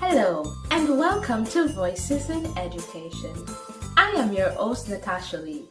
Hello, and welcome to Voices in Education. I am your host, Natasha Lee.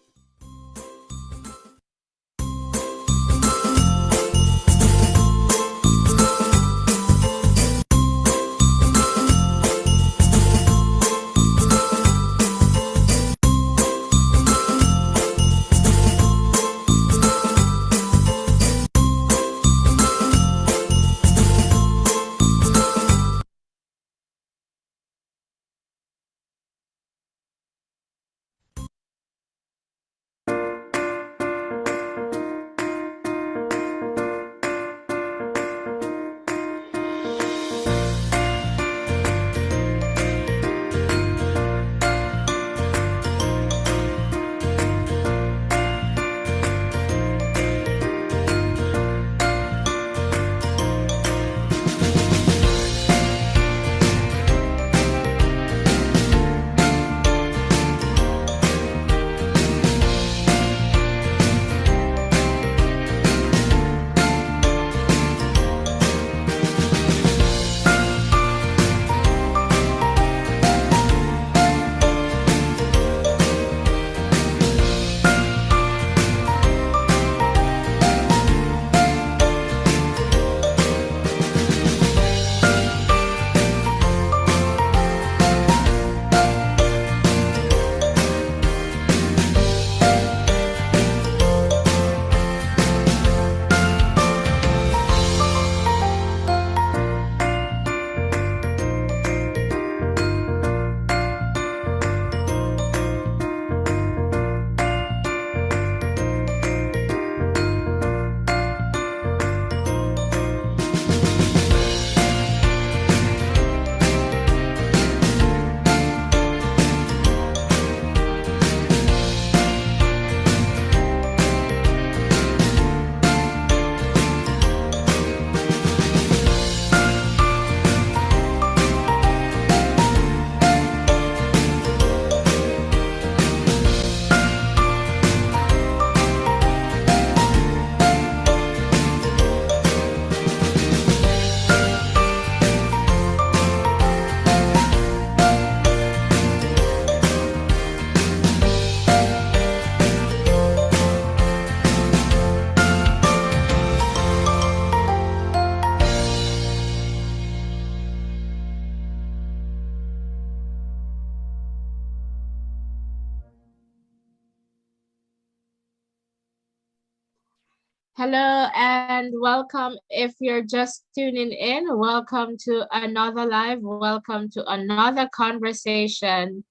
Hello and welcome. If you're just tuning in, welcome to another live. Welcome to another conversation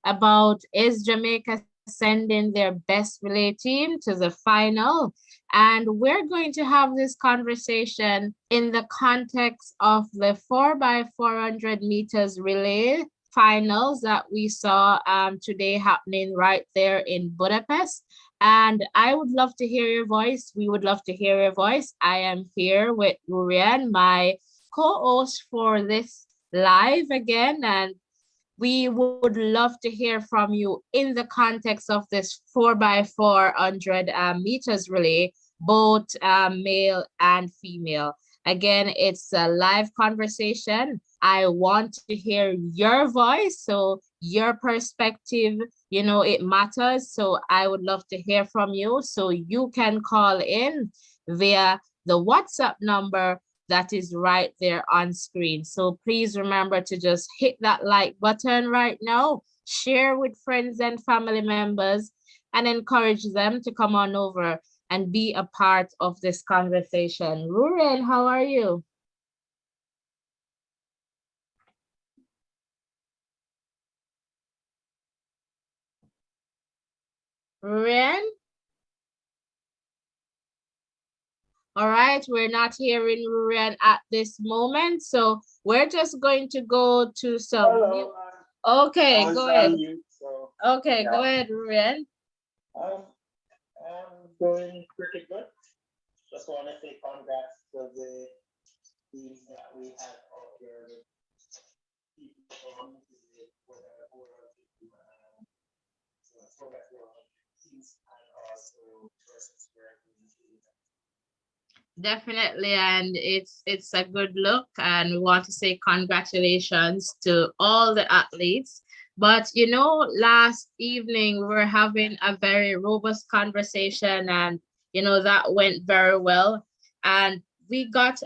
about is Jamaica sending their best relay team to the final? And we're going to have this conversation in the context of the 4x400 meters relay finals that we saw today happening right there in Budapest. And I would love to hear your voice. We would love to hear your voice. I am here with Rurian, my co-host for this live again. And we would love to hear from you in the context of this 4x400 meters relay, both male and female. Again, it's a live conversation. I want to hear your voice. So your perspective, it matters. So I would love to hear from you. So you can call in via the WhatsApp number that is right there on screen. So please remember to just hit that like button right now, share with friends and family members, and encourage them to come on over and be a part of this conversation. Ruren, how are you? Ruren? All right, we're not hearing Ruren at this moment, so we're just going to go to some. Hello. Okay, go ahead. Mute, so, Okay, yeah. go ahead, Ruren. I'm doing pretty good. Just want to say congrats to the teams that we had out here with people from so that teams and also persons were Definitely, and it's a good look, and we want to say congratulations to all the athletes. But you know, last evening we were having a very robust conversation, and you know that went very well, and we got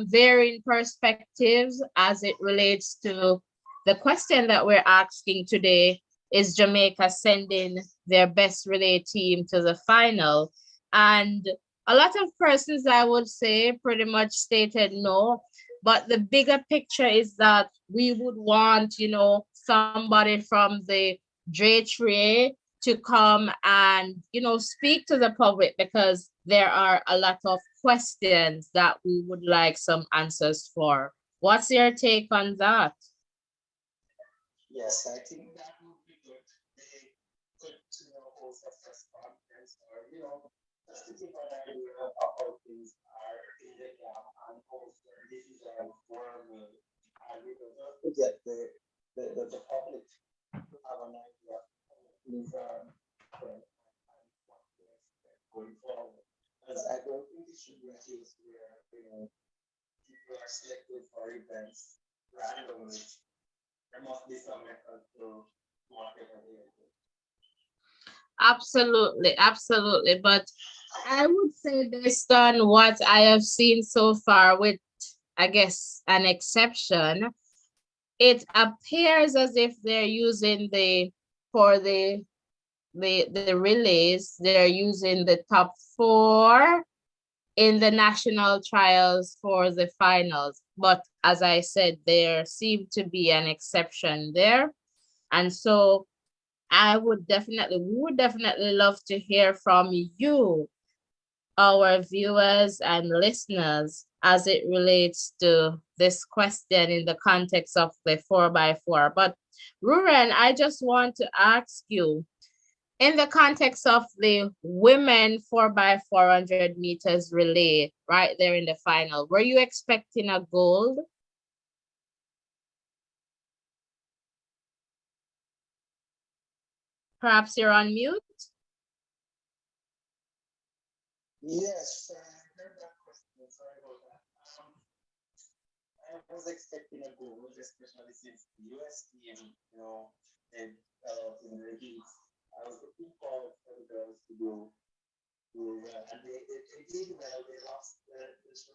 varying perspectives as it relates to the question that we're asking today: is Jamaica sending their best relay team to the final? And a lot of persons, I would say, pretty much stated no. But the bigger picture is that we would want, you know, somebody from the JHRA to come and, you know, speak to the public, because there are a lot of questions that we would like some answers for. What's your take on that? Yes, I think that would be good. They could, host a press conference or, just to give an idea of how things are in the camp and also decision forming and, just to get the public to have an idea of how things are going and what to expect going forward. Because I don't think it should be a case where, people are selected for events randomly. There must be some method to whatever they do. Absolutely, absolutely. But I would say, based on what I have seen so far, with, I guess, an exception, it appears as if they're using for the relays, they're using the top four in the national trials for the finals. But as I said, there seemed to be an exception there. And so we would definitely love to hear from you, our viewers and listeners, as it relates to this question in the context of the 4x4. But Ruren, I just want to ask you, in the context of the women 4x400 meters relay right there in the final, were you expecting a gold? Perhaps you're on mute? Yes, I heard that question. Sorry about that. I was expecting a goal, especially since the US team, they fell out in the heat. I was looking forward for the girls to do well, and they did well. They lost the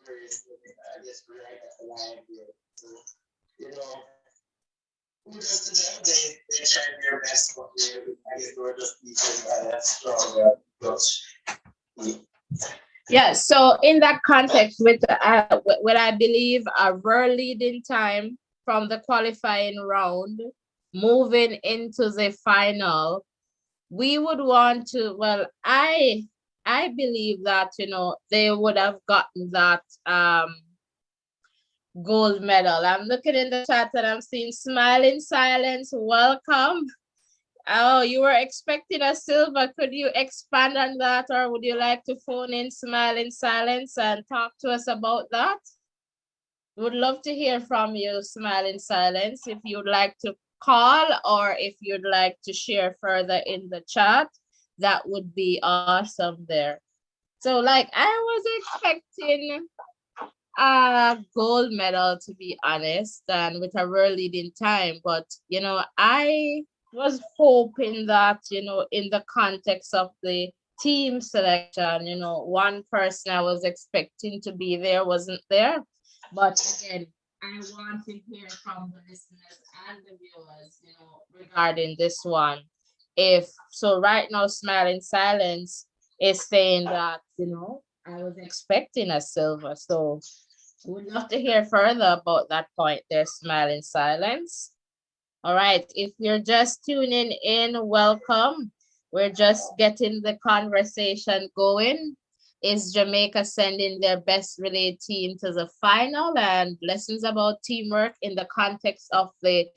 race, I guess, right at the line here. So, you know, kudos to them. They tried their best, but I guess they were just beaten by a stronger coach. Yeah, so in that context, with I believe a very leading time from the qualifying round, moving into the final, we would want to, well, I believe that, they would have gotten that gold medal. I'm looking in the chat and I'm seeing smiling silence. Welcome. Oh, you were expecting a silver. Could you expand on that, or would you like to phone in Smile in Silence and talk to us about that? Would love to hear from you, Smile in Silence, if you'd like to call or if you'd like to share further in the chat. That would be awesome there. So, like, I was expecting a gold medal, to be honest, and with a real leading time, but I was hoping that, in the context of the team selection, one person I was expecting to be there wasn't there. But again, I want to hear from the listeners and the viewers, regarding this one. If so, right now, Smile in Silence is saying that, I was expecting a silver. So would love to hear further about that point there, Smile in Silence. All right, if you're just tuning in, welcome. We're just getting the conversation going. Is Jamaica sending their best relay team to the final, and lessons about teamwork in the context of the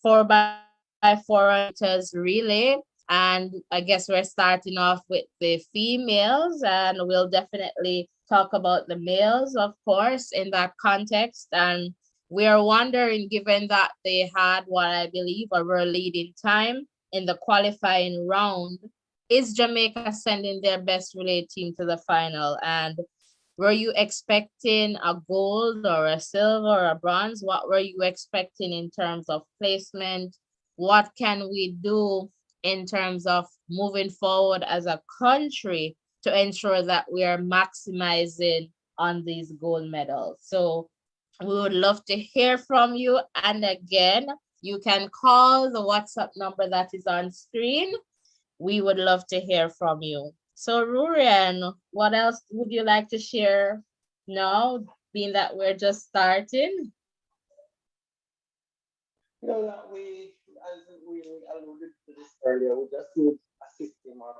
4x400 meters relay? And I guess we're starting off with the females, and we'll definitely talk about the males, of course, in that context. And we are wondering, given that they had what I believe a real leading time in the qualifying round, is Jamaica sending their best relay team to the final? And Were you expecting a gold or a silver or a bronze? What were you expecting in terms of placement? What can we do in terms of moving forward as a country to ensure that we are maximizing on these gold medals? So we would love to hear from you. And again, you can call the WhatsApp number that is on screen. We would love to hear from you. So Rurian, what else would you like to share now, being that we're just starting? You know that we, as we alluded to this earlier, we just need a system of,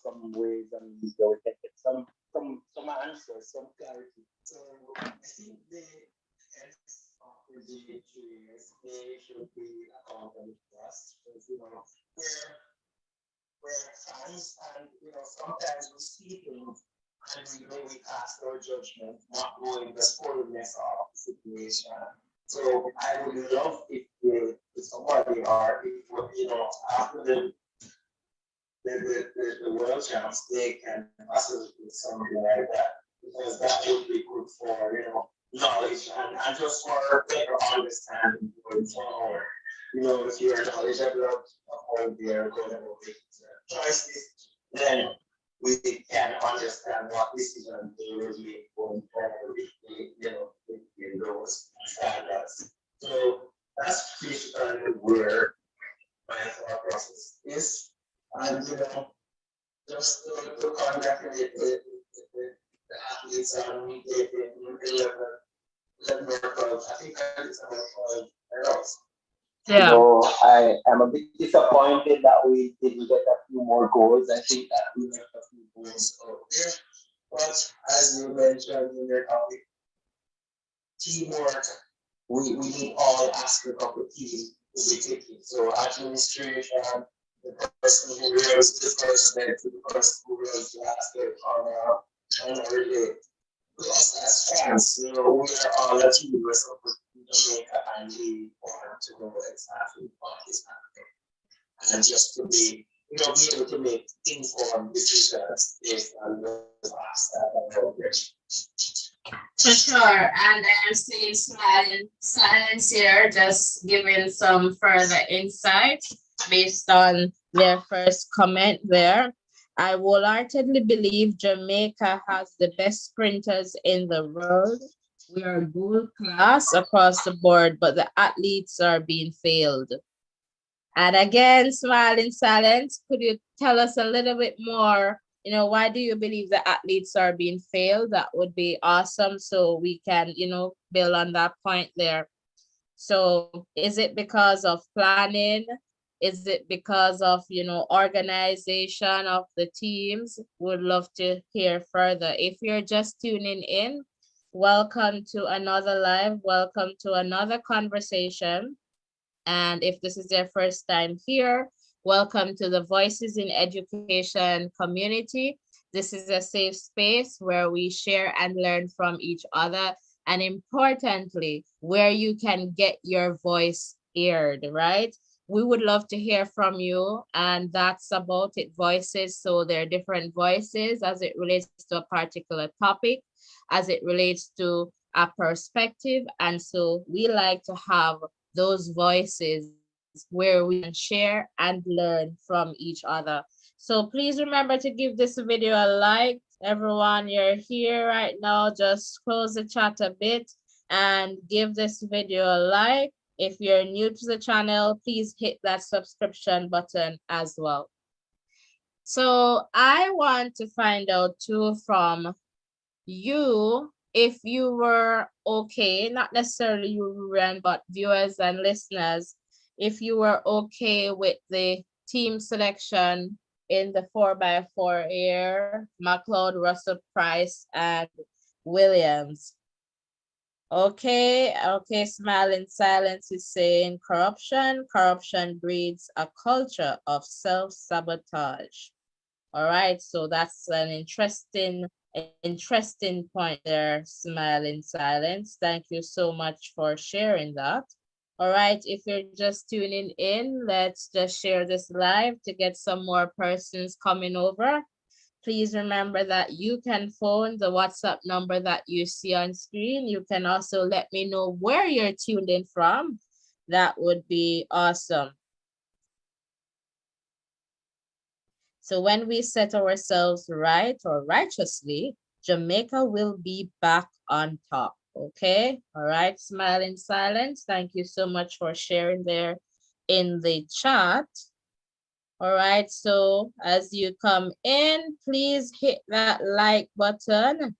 some ways and means that we can get some answers, some clarity. So I think the heads of the GHUs, they should be accountable to us because we're fans, and sometimes we see things and we cast our judgment, not knowing the fullness of the situation. So I would love if somebody, or if after the world champs, they can facilitate something like that, because that would be good for knowledge, and just for better understanding going forward. If you are knowledgeable of how they are going to make choices, then we can understand what decision they will make going forward if in those standards. So that's basically where my thought process is. And just to congratulate the athletes on taking 11 medals. I think it's about 12 medals. Yeah. So I am a bit disappointed that we didn't get a few more goals. I think that we left a few goals out there. But as you mentioned in your topic, teamwork, we need all aspects of the team to be clicking. So administration, the person who runs this person, the person who runs the aspect on a relay. Us as fans, we are all a team. We're supposed to Jamaica, and we want to know exactly what is happening, and just to be able to make informed decisions based on the facts that are out there. For sure. And I'm seeing silence here, just giving some further insight based on their first comment there. I wholeheartedly believe Jamaica has the best sprinters in the world. We are gold class across the board, but the athletes are being failed. And again, smiling silence, could you tell us a little bit more? Why do you believe the athletes are being failed? That would be awesome. So we can, build on that point there. So is it because of planning? Is it because of, organization of the teams? Would love to hear further. If you're just tuning in, welcome to another live. Welcome to another conversation. And if this is your first time here, welcome to the Voices in Education community. This is a safe space where we share and learn from each other, and importantly, where you can get your voice aired, right? We would love to hear from you, and that's about it, voices. So there are different voices as it relates to a particular topic, as it relates to a perspective. And so we like to have those voices where we can share and learn from each other. So please remember to give this video a like. Everyone, you're here right now, just close the chat a bit and give this video a like. If you're new to the channel, please hit that subscription button as well. So I want to find out too from you, if you were okay, not necessarily you, Ruren, but viewers and listeners, if you were okay with the team selection in the 4x4 air, McLeod, Russell, Price, and Williams. Okay, smile in silence is saying corruption breeds a culture of self-sabotage. All right, so that's an interesting point there, smile in silence. Thank you so much for sharing that. All right, if you're just tuning in, let's just share this live to get some more persons coming over Please remember that you can phone the WhatsApp number that you see on screen. You can also let me know where you're tuned in from. That would be awesome. So when we set ourselves right or righteously, Jamaica will be back on top. Okay. All right. Smile in silence. Thank you so much for sharing there in the chat. All right. So as you come in, please hit that like button.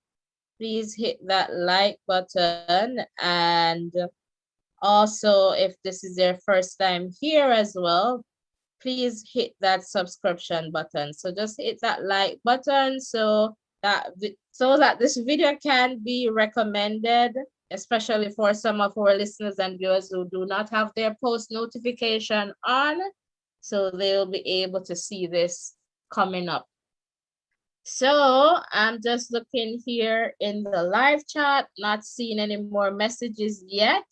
Please hit that like button. And also, if this is your first time here as well, please hit that subscription button. So just hit that like button so that this video can be recommended, especially for some of our listeners and viewers who do not have their post notification on, so they will be able to see this coming up. So I'm just looking here in the live chat, not seeing any more messages yet.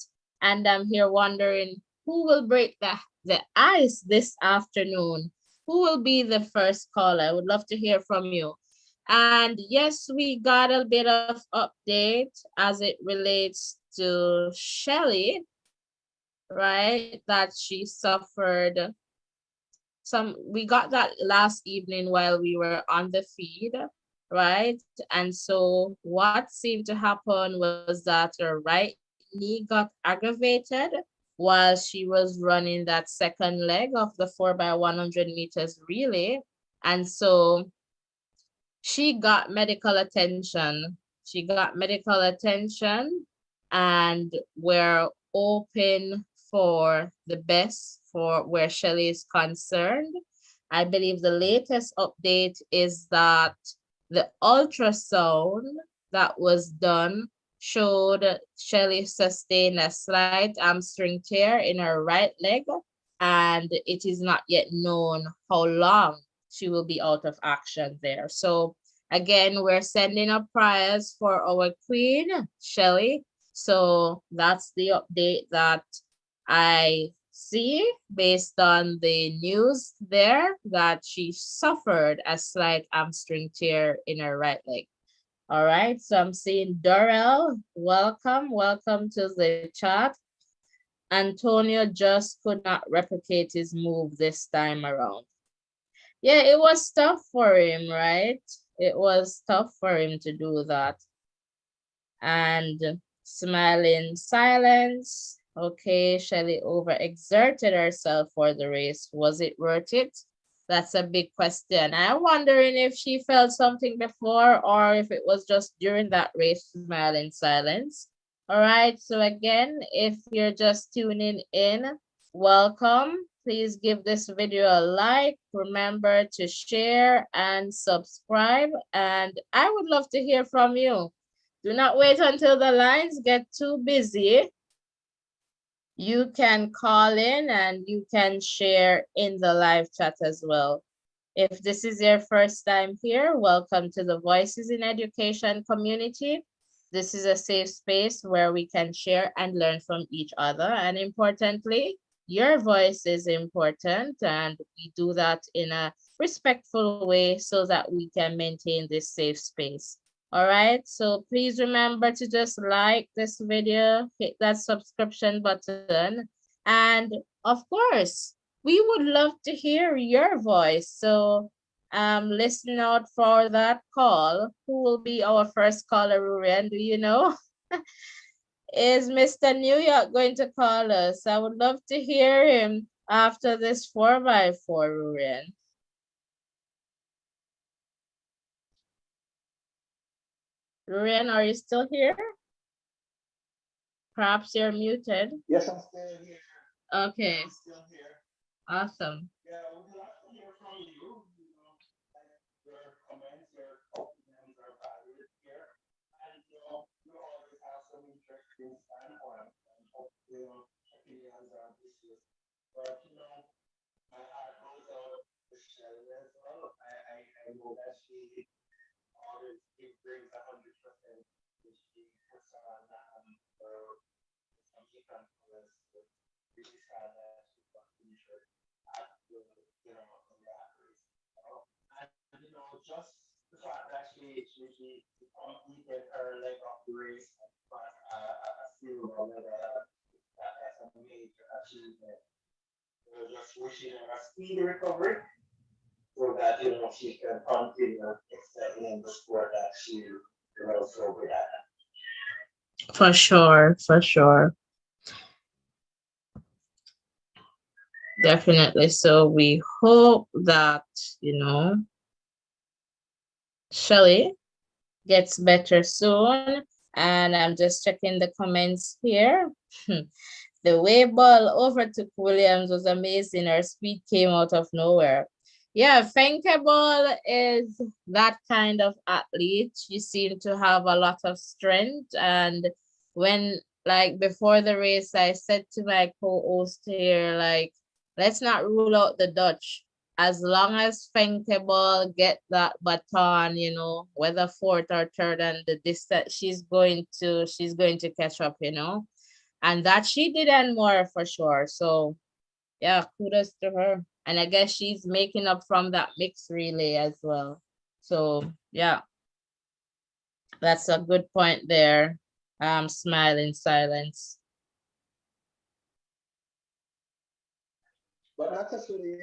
And I'm here wondering who will break the ice this afternoon. Who will be the first caller? I would love to hear from you. And yes, we got a bit of update as it relates to Shelly, right? That she suffered we got that last evening while we were on the feed, right? And so what seemed to happen was that her right knee got aggravated while she was running that second leg of the 4x100 meters relay. And so she got medical attention. She got medical attention, and we're open for the best for where Shelly is concerned. I believe the latest update is that the ultrasound that was done showed Shelly sustained a slight hamstring tear in her right leg, and it is not yet known how long she will be out of action there. So again, we're sending up prayers for our queen, Shelly. So that's the update that I see based on the news there, that she suffered a slight hamstring tear in her right leg. All right, so I'm seeing Dorel, welcome to the chat. Antonio just could not replicate his move this time around. Yeah, it was tough for him, right? It was tough for him to do that. And smile in silence. Okay, Shelly overexerted herself for the race. Was it worth it? That's a big question. I'm wondering if she felt something before or if it was just during that race. Smile in silence. All right, so again, if you're just tuning in, welcome. Please give this video a like. Remember to share and subscribe. And I would love to hear from you. Do not wait until the lines get too busy. You can call in and you can share in the live chat as well. If this is your first time here, welcome to the Voices in Education community. This is a safe space where we can share and learn from each other. And importantly, your voice is important, and we do that in a respectful way so that we can maintain this safe space. All right, so please remember to just like this video, hit that subscription button, and of course, we would love to hear your voice. So listen out for that call. Who will be our first caller, Rurian? Do you know? Is Mr. New York going to call us? I would love to hear him after this 4x4, Rurian. Rurian, are you still here? Perhaps you're muted. Yes, I'm still here. Okay. I'm still here. Awesome. Yeah, I would love to hear from you. Your comments, your opinions are valued here. And you always have some interesting standpoints and opinions on issues. But my heart goes out to Shelly as well. I know that she always brings 100%. She puts on her Jamaican colors. Really sad that she got injured at the in that race. And just she completed her leg of the race and got a silver medal. That's a major achievement. We're just wishing her a speedy recovery so that she can continue excelling in the sport that she so good at. For sure, for sure. Definitely. So we hope that, Shelly gets better soon. And I'm just checking the comments here. The way ball overtook Williams was amazing. Her speed came out of nowhere. Yeah, Fenke Ball is that kind of athlete. She seemed to have a lot of strength. And when, like, before the race, I said to my co-host here, like, let's not rule out the Dutch. As long as Fenke Ball get that baton, whether fourth or third, and the distance she's going to catch up, and that she did and more for sure. So yeah, kudos to her. And I guess she's making up from that mixed relay as well. So yeah, that's a good point there. Smile in silence. But actually,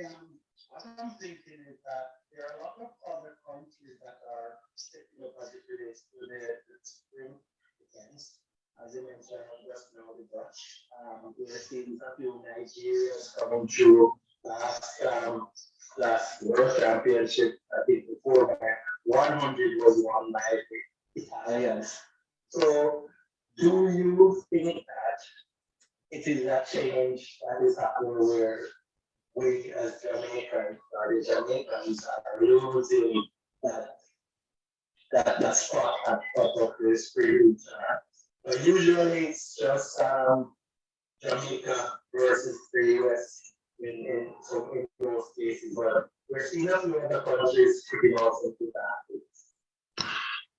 what I'm thinking is that there are a lot of other countries that are stepping up as it relates to the spring weekends. As you mentioned just now, the Dutch. We're seeing a few Nigerians coming through last World Championship. I think the 4x100 was won by the Italians. So, do you think that it is a change that is happening where we as Jamaicans or the Jamaicans are losing that that spot at top of the spirit? But usually it's just Jamaica versus the US in most cases, but we're seeing a few other countries pretty much into that.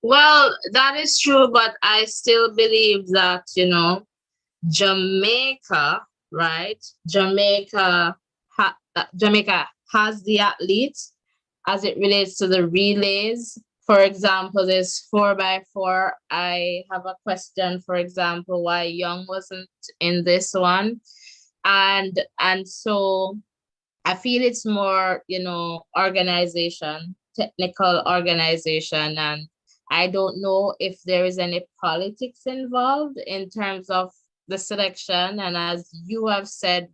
Well, that is true, but I still believe that, Jamaica, right? Jamaica has the athletes as it relates to the relays. For example, this 4x4. I have a question, for example, why Young wasn't in this one. And so I feel it's more, organization, technical organization. And I don't know if there is any politics involved in terms of the selection. And as you have said,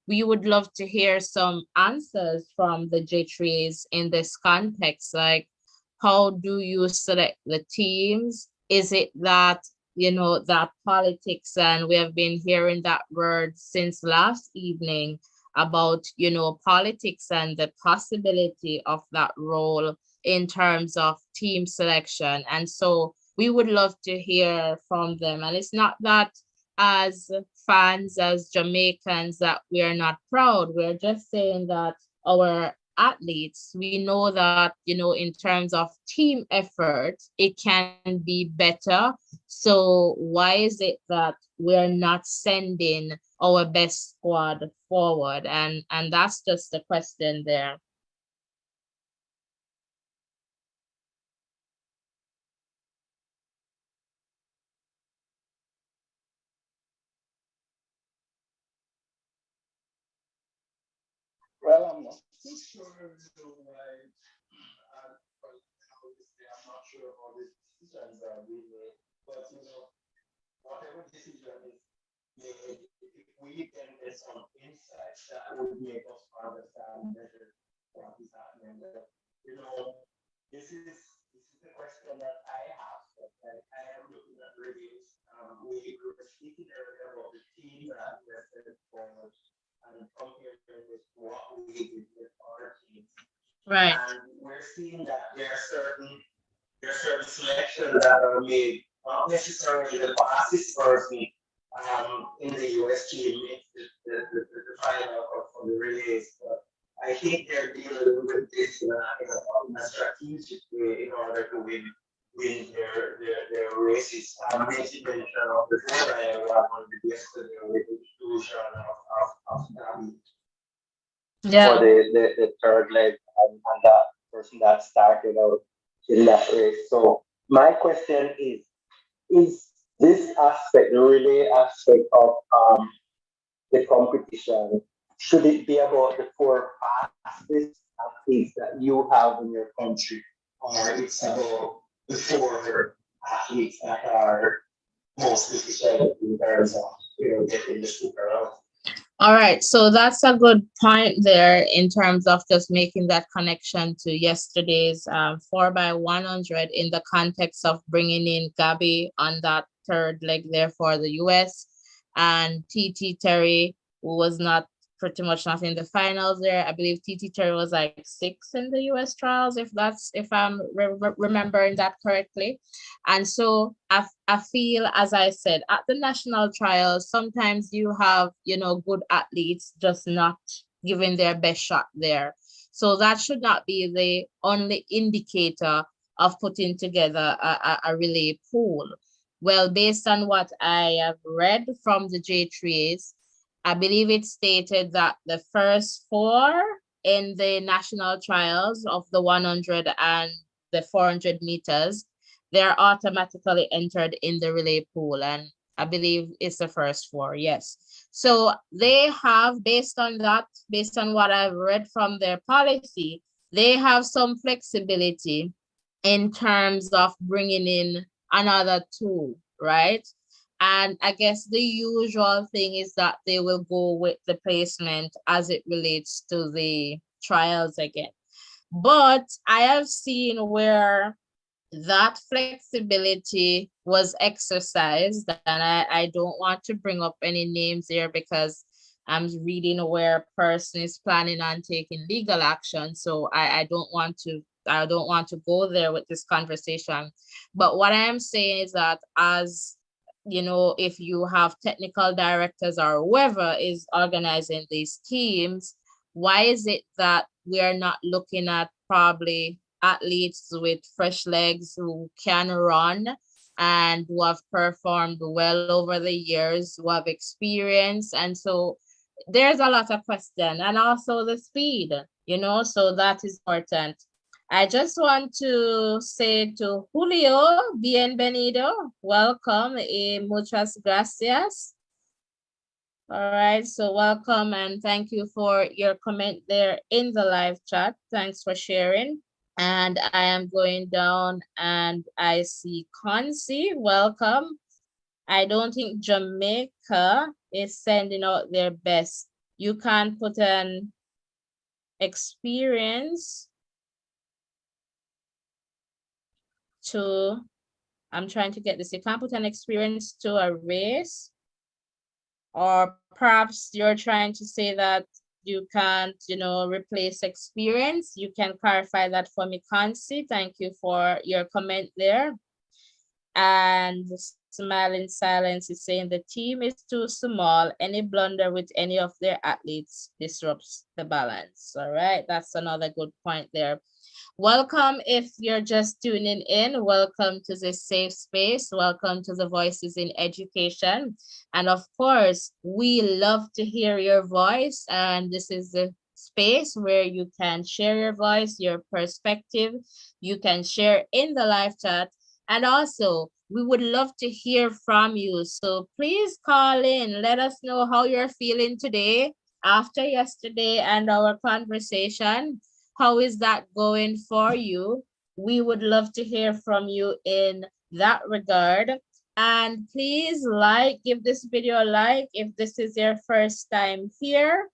we would love to hear some answers from the J3s in this context. Like, how do you select the teams? Is it that, that politics, and we have been hearing that word since last evening about, politics and the possibility of that role in terms of team selection. And so we would love to hear from them. And it's not that as fans, as Jamaicans, that we are not proud. We're just saying that our athletes, we know that, in terms of team effort, it can be better. So why is it that we're not sending our best squad forward? And that's just the question there. Well, I'm not too sure why. Obviously, I'm not sure how the decisions are being made, but whatever decision is made, if we can get some insights, that would make us understand better what is happening. But this is the question that I have. That I am looking at reviews. We were speaking earlier about the team that we are set forward and comparing with what we did with our teams. Right. And we're seeing that there are certain selections that are made, not necessarily the fastest person in the US team makes the final for the relays, but I think they're dealing with this in a strategic way in order to win their races. I mentioned of the 4x100 yesterday with the inclusion of Gabby Yeah. for the third leg, and that person that started out in that race. So my question is this aspect, the relay aspect of the competition, should it be about the four fastest athletes that you have in your country, or it's about the four athletes that are most efficient in terms of getting the super out? All right, so that's a good point there in terms of just making that connection to yesterday's 4x100 in the context of bringing in Gabby on that third leg there for the US, and TT Terry, who was not pretty much not in the finals there. I believe TT Terry was like 6th in the US trials, if I'm remembering that correctly. And so I feel, as I said, at the national trials, sometimes you have, good athletes just not giving their best shot there. So that should not be the only indicator of putting together a relay pool. Well, based on what I have read from the J3s, I believe it stated that the first 4 in the national trials of the 100 and the 400 meters, they're automatically entered in the relay pool. And I believe it's the first 4, yes. So they have, based on what I've read from their policy, they have some flexibility in terms of bringing in another tool, right? And I guess the usual thing is that they will go with the placement as it relates to the trials again. But I have seen where that flexibility was exercised, and I don't want to bring up any names here because I'm reading where a person is planning on taking legal action. So I don't want to go there with this conversation. But what I am saying is that, as if you have technical directors or whoever is organizing these teams, why is it that we are not looking at probably athletes with fresh legs who can run and who have performed well over the years, who have experience? And so there's a lot of question, and also the speed, so that is important. I just want to say to Julio, bienvenido, welcome, muchas gracias. All right, so welcome and thank you for your comment there in the live chat. Thanks for sharing. And I am going down and I see Concy, welcome. I don't think Jamaica is sending out their best. You can put an experience to, I'm trying to get this, you can't put an experience to a race, or perhaps you're trying to say that you can't, replace experience. You can clarify that for me, Concy. Thank you for your comment there. And Smiling Silence is saying the team is too small. Any blunder with any of their athletes disrupts the balance. All right, that's another good point there. Welcome if you're just tuning in. Welcome to this safe space. Welcome to the Voices in Education. And of course, we love to hear your voice. And this is the space where you can share your voice, your perspective. You can share in the live chat. And also, we would love to hear from you. So please call in. Let us know how you're feeling today after yesterday and our conversation. How is that going for you? We would love to hear from you in that regard. And please give this video a like. If this is your first time here,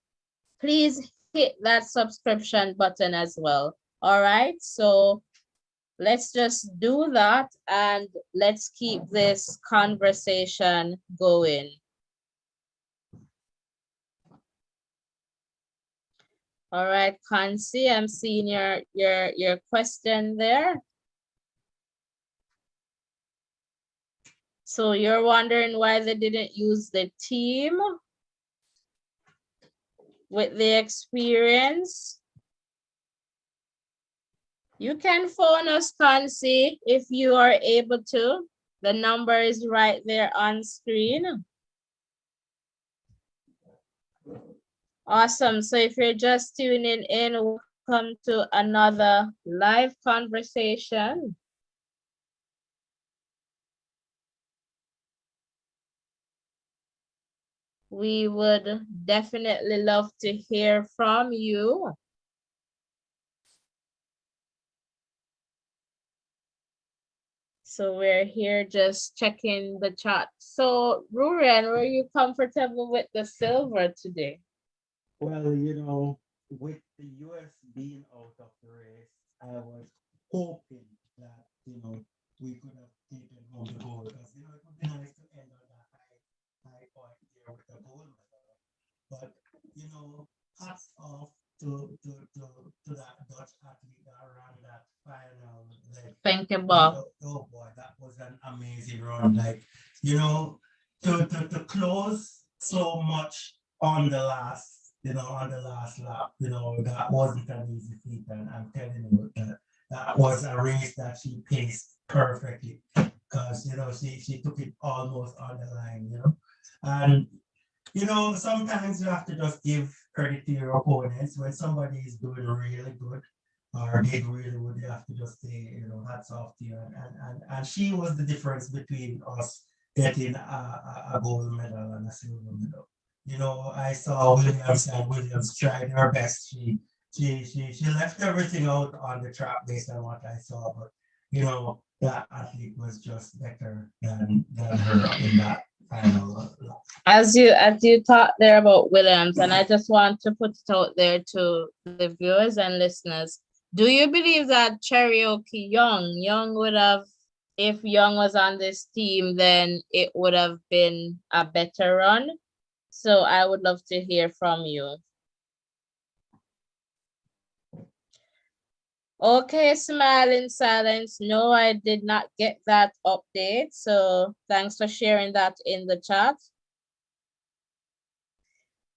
please hit that subscription button as well. All right, so let's just do that and let's keep this conversation going. All right, Kansi, I'm seeing your question there. So you're wondering why they didn't use the team with the experience. You can phone us, Kansi, if you are able to. The number is right there on screen. Awesome. So if you're just tuning in, welcome to another live conversation. We would definitely love to hear from you. So we're here just checking the chat. So Rurian, were you comfortable with the silver today? Well, you know, with the US being out of the race, I was hoping that, you know, we could have taken home the gold because, you know, it would be nice to end on that high point there with the gold medal. But, you know, hats off to that Dutch athlete that ran that final leg. Thank you, Bob. Oh boy, that was an amazing run. Like, you know, to close so much on the last, you know, on the last lap, you know, that wasn't an easy feat. And I'm telling you that that was a race that she paced perfectly because, you know, she took it almost on the line, you know. And, you know, sometimes you have to just give credit to your opponents when somebody is doing really good or did really good, you have to just say, you know, hats off to you. And she was the difference between us getting a gold medal and a silver medal. You know, I saw Williams and Williams tried her best. She left everything out on the track based on what I saw, but you know, that athlete was just better than her in that final lap. As you talked there about Williams, and I just want to put it out there to the viewers and listeners. Do you believe that Cherokee Young would have, if Young was on this team, then it would have been a better run? So I would love to hear from you. Okay, smile in silence. No, I did not get that update. So thanks for sharing that in the chat.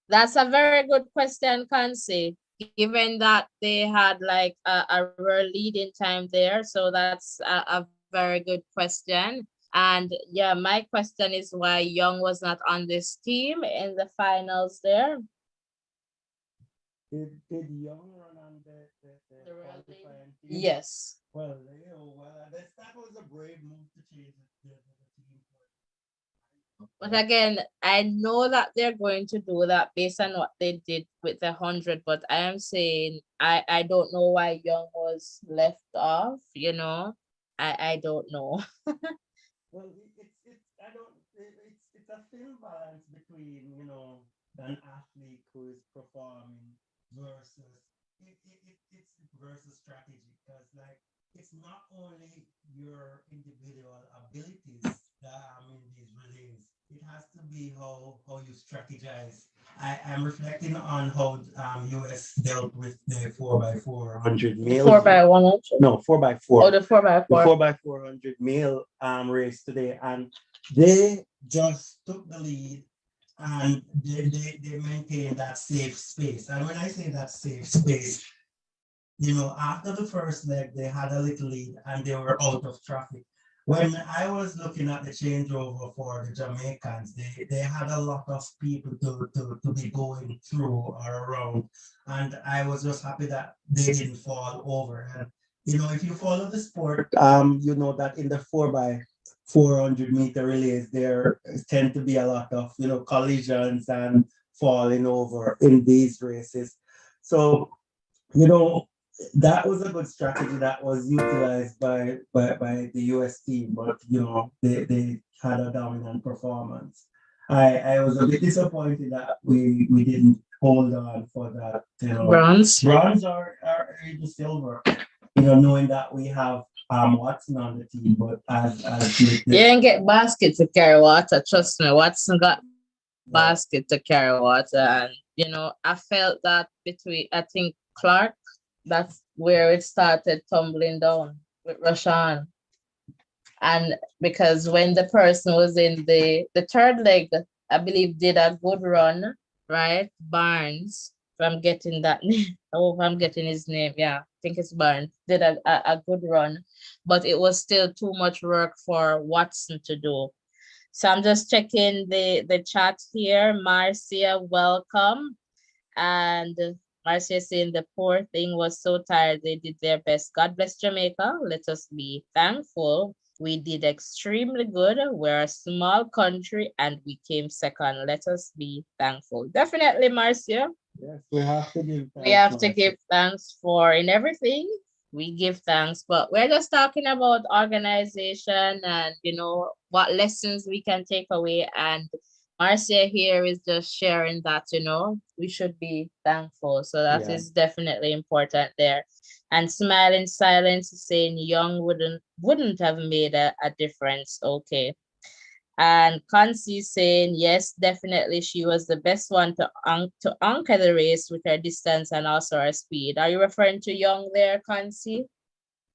That's a very good question, Kansi, given that they had like a real leading time there. So that's a very good question. And yeah, my question is why Young was not on this team in the finals there. Did Young run on the qualifying team? Yes. Well, you know, that was a brave move to change the team. But again, I know that they're going to do that based on what they did with the 100, but I am saying I don't know why Young was left off, you know. I don't know. Well, it's a thin balance between, you know, an athlete who is performing versus it's versus strategy because like it's not only your individual abilities that in these relays. It has to be how you strategize. I'm reflecting on how US dealt with the 4x400 mil. 4x100? No, 4x4. Oh, the 4x4. The 4x400 mil race today, and they just took the lead and they maintained that safe space. And when I say that safe space, you know, after the first leg, they had a little lead and they were out of traffic. When I was looking at the changeover for the Jamaicans, they had a lot of people to be going through or around. And I was just happy that they didn't fall over. And, you know, if you follow the sport, you know that in the 4x400 meter relays, there tend to be a lot of, you know, collisions and falling over in these races. So, you know, that was a good strategy that was utilized by the US team, but you know they had a dominant performance. I was a bit disappointed that we didn't hold on for that, you know, bronze or even silver. You know, knowing that we have Watson on the team, but as you didn't get basket to carry water. Trust me, Watson got basket to carry water, and you know I felt that between I think Clark. That's where it started tumbling down with Rashan. And because when the person was in the third leg, I believe did a good run, right? Barnes, if I'm getting that name. Oh, if I'm getting his name, yeah, I think it's Barnes, did a good run, but it was still too much work for Watson to do. So I'm just checking the chat here. Marcia, welcome. And Marcia saying the poor thing was so tired they did their best. God bless Jamaica. Let us be thankful. We did extremely good. We're a small country and we came second. Let us be thankful. Definitely, Marcia. Yes, we have to give We thanks, have to Marcia. give thanks for in everything. We give thanks, but we're just talking about organization and what lessons we can take away. And Marcia here is just sharing that we should be thankful. So that Yeah. is definitely important there. And Smile in Silence is saying young wouldn't have made a difference. Okay. And Concy saying, yes, definitely she was the best one to anchor the race with her distance and also her speed. Are you referring to Young there, Concy?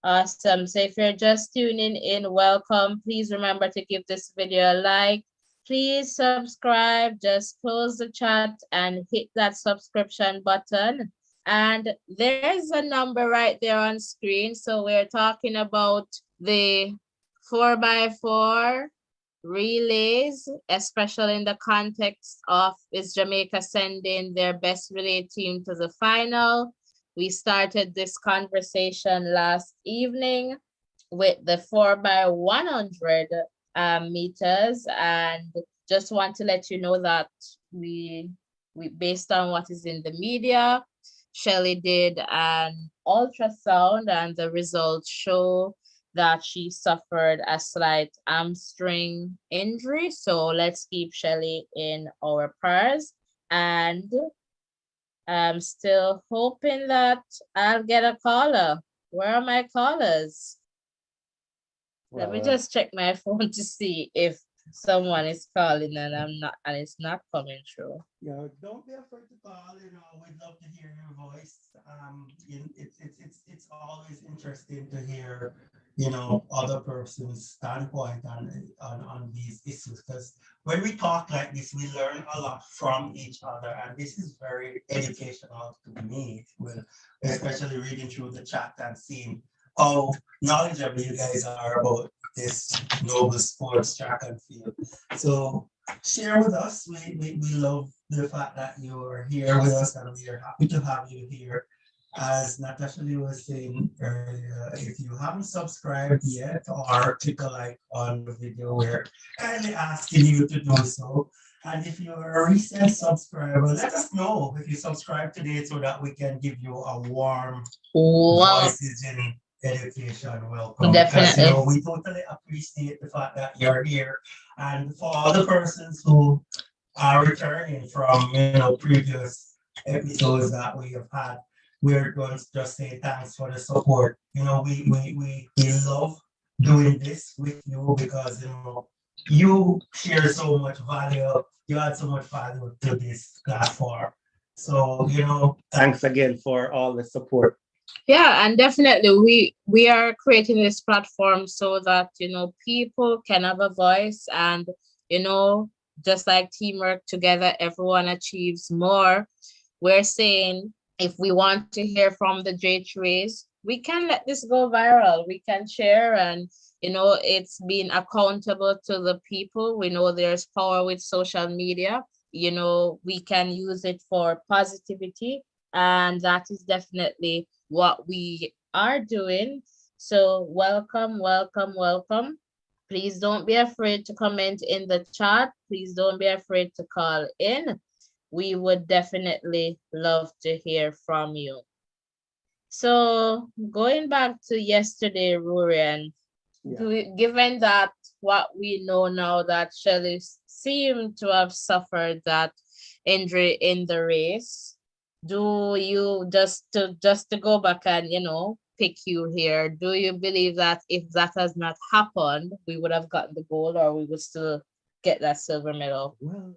Awesome. So if you're just tuning in, welcome. Please remember to give this video a like. Please subscribe. Just close the chat and hit that subscription button. And there's a number right there on screen. So we're talking about the 4x4 relays, especially in the context of is Jamaica sending their best relay team to the final. We started this conversation last evening with the 4x100 meters, and just want to let you know that we based on what is in the media, Shelley did an ultrasound and the results show that she suffered a slight hamstring injury. So let's keep Shelley in our prayers. And I'm still hoping that I'll get a caller. Where are my callers? Let me just check my phone to see if someone is calling and it's not coming through. Yeah, don't be afraid to call. We'd love to hear your voice. It's always interesting to hear, other person's standpoint on these issues. Because when we talk like this, we learn a lot from each other, and this is very educational to me. Well, especially reading through the chat and seeing how knowledgeable you guys are about this noble sports track and field. So share with us. We love the fact that you're here with us, and we are happy to have you here. As Natasha Lee was saying earlier, if you haven't subscribed yet or click a like on the video, we're kindly asking you to do so. And if you're a recent subscriber, let us know if you subscribe today so that we can give you a warm Voices in Education welcome. Definitely. Because, we totally appreciate the fact that you're here. And for all the persons who are returning from, previous episodes that we have had, we're going to just say thanks for the support. We love doing this with you because, you share so much value. You add so much value to this platform. So, thanks again for all the support. Yeah, and definitely we are creating this platform so that people can have a voice, and just like teamwork together, everyone achieves more. We're saying if we want to hear from the J3s, we can let this go viral. We can share, and it's being accountable to the people. We know there's power with social media. We can use it for positivity, and that is definitely what we are doing. So welcome, welcome, welcome. Please don't be afraid to comment in the chat. Please don't be afraid to call in. We would definitely love to hear from you. So going back to yesterday, Rurian, given that what we know now that Shelley seemed to have suffered that injury in the race, do you just to go back and pick you here, do you believe that if that has not happened, we would have gotten the gold, or we would still get that silver medal? Well,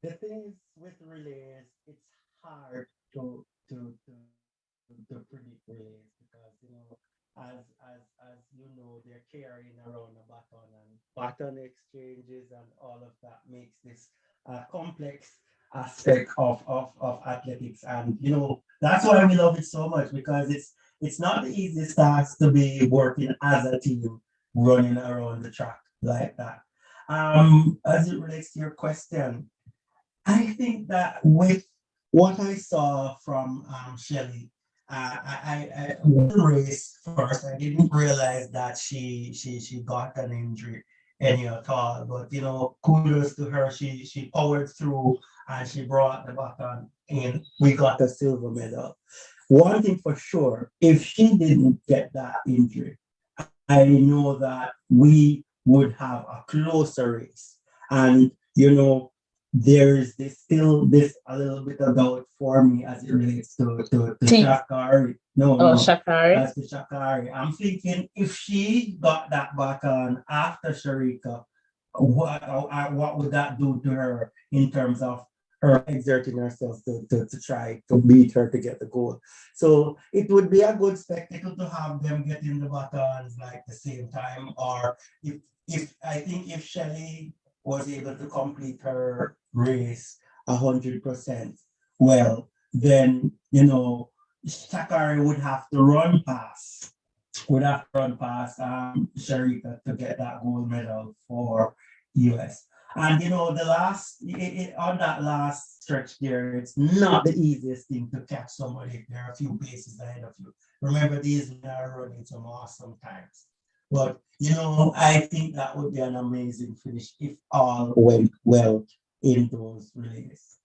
the thing is with relays, it's hard to predict relays because as they're carrying around a baton, and baton exchanges and all of that makes this complex aspect of athletics. And that's why we love it so much, because it's not the easiest task to be working as a team running around the track like that. As it relates to your question, I think that with what I saw from Shelly, I won the race first. I didn't realize that she got an injury any at all. But kudos to her. She powered through and she brought the baton in. We got a silver medal. One thing for sure, if she didn't get that injury, I know that we would have a closer race. And there is this a little bit of doubt for me as it relates to Shakari. No, Oh, no, Shakari. as to Shakari. I'm thinking if she got that baton after Sharika, what would that do to her in terms of her exerting herself to try to beat her to get the goal? So it would be a good spectacle to have them getting the batons like the same time. Or if I think if Shelly was able to complete her race 100%, well, then Sakari would have to run past Sharika to get that gold medal for US. And the on that last stretch there, it's not the easiest thing to catch somebody if they're a few paces ahead of you. Remember, these men are running some awesome times. But I think that would be an amazing finish if all went well in those relays.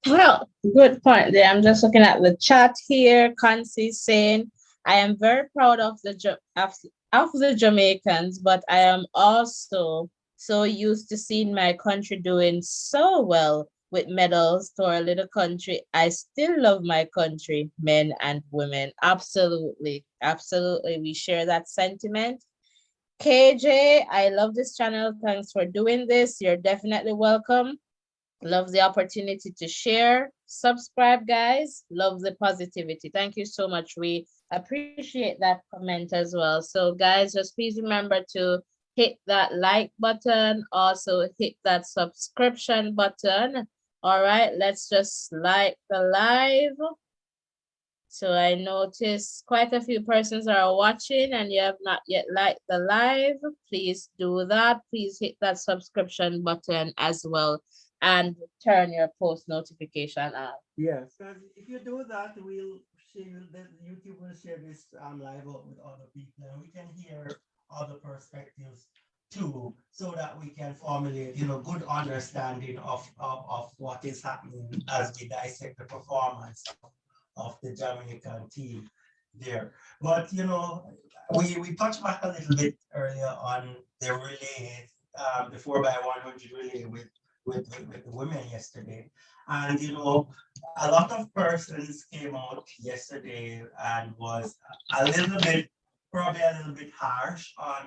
Well, good point there. I'm just looking at the chat here. Concy saying, I am very proud of the Jamaicans, but I am also so used to seeing my country doing so well with medals to our little country. I still love my country, men and women. Absolutely. Absolutely. We share that sentiment. KJ, I love this channel. Thanks for doing this. You're definitely welcome. Love the opportunity to share. Subscribe, guys. Love the positivity. Thank you so much. We appreciate that comment as well. So, guys, just please remember to hit that like button. Also, hit that subscription button. All right, let's just like the live. So I notice quite a few persons are watching and you have not yet liked the live. Please do that. Please hit that subscription button as well and turn your post notification on. Yes, because if you do that, YouTube will share this live out with other people, and we can hear other perspectives too, so that we can formulate, good understanding of what is happening as we dissect the performance of the Jamaican team there. But we touched back a little bit earlier on the relay, the 4x100 relay with the women yesterday. And a lot of persons came out yesterday and was a little bit, probably a little bit harsh on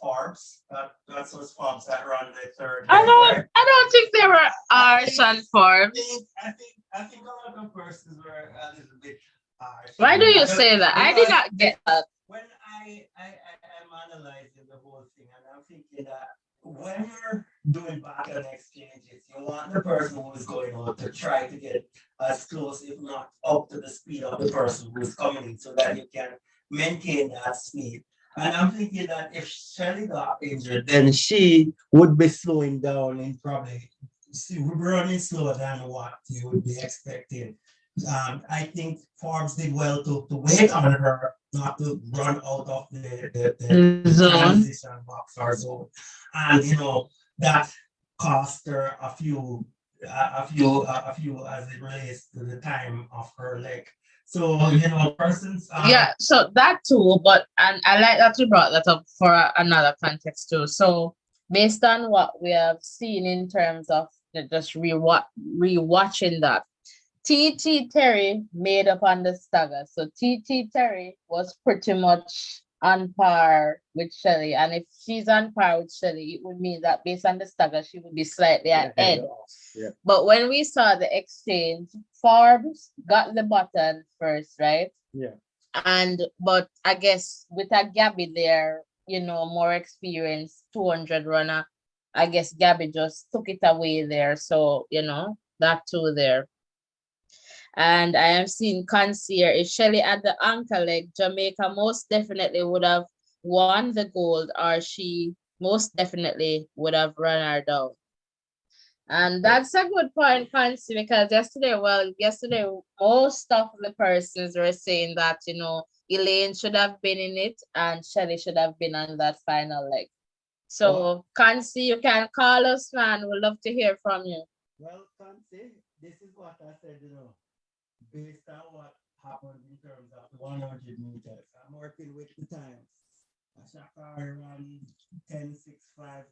Forbes. That's those Forbes that run the third. I don't think they were harsh on Forbes. I think a lot of persons were a little bit harsh. Why do you say that? I did not get that. When I am analyzing the whole thing, and I'm thinking that when you're doing back-end exchanges, you want the person who is going out to try to get as close, if not up to the speed of the person who is coming in, so that you can maintain that speed. And I'm thinking that if Shelly got injured, then she would be slowing down and probably running slower than what you would be expecting. I think Forbes did well to wait on her, not to run out of the transition box or zone. And that cost her a few as it relates to the time of her leg. So persons. Yeah, so that too, and I like that you brought that up for another context too. So based on what we have seen in terms of just rewatching that, TT Terry made up on the stagger. So TT Terry was pretty much on par with Shelly. And if she's on par with Shelly, it would mean that based on the stagger, she would be slightly ahead. Yeah. But when we saw the exchange, Forbes got the button first, right? Yeah. But I guess with a Gabby there, more experienced 200 runner, I guess Gabby just took it away there. So, that too there. And I am seeing Consier, if Shelly had the anchor leg, Jamaica most definitely would have won the gold, or she most definitely would have run her down. And that's a good point, Fancy, because yesterday, most of the persons were saying that, Elaine should have been in it and Shelly should have been on that final leg. So, Fancy, you can call us, man. We'd love to hear from you. Well, Fancy, this is what I said, based on what happened in terms of the 100 meters. I'm working with the times. Shaka ran 10.65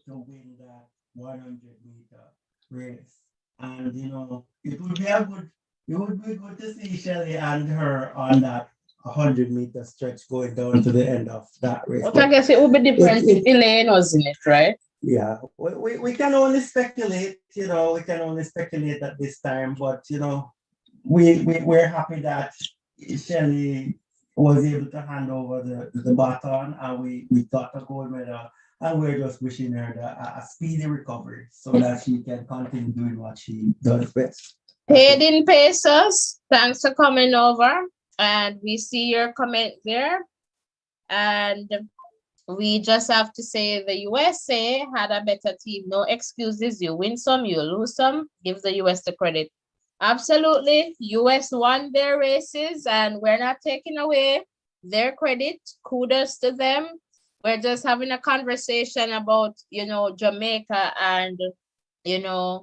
to win that 100-meter race. And it would be good to see Shelly and her on that 100-meter stretch going down to the end of that race. But I guess it would be different if Elaine was in it, right? Yeah, we can only speculate, we can only speculate at this time, but we're happy that Shelly was able to hand over the baton and we got a gold medal, and we're just wishing her a speedy recovery so that she can continue doing what she does best. Hayden Pesos, thanks for coming over, and we see your comment there. And we just have to say the USA had a better team. No excuses. You win some, you lose some. Give the US the credit. Absolutely. US won their races and we're not taking away their credit. Kudos to them. We're just having a conversation about, Jamaica and,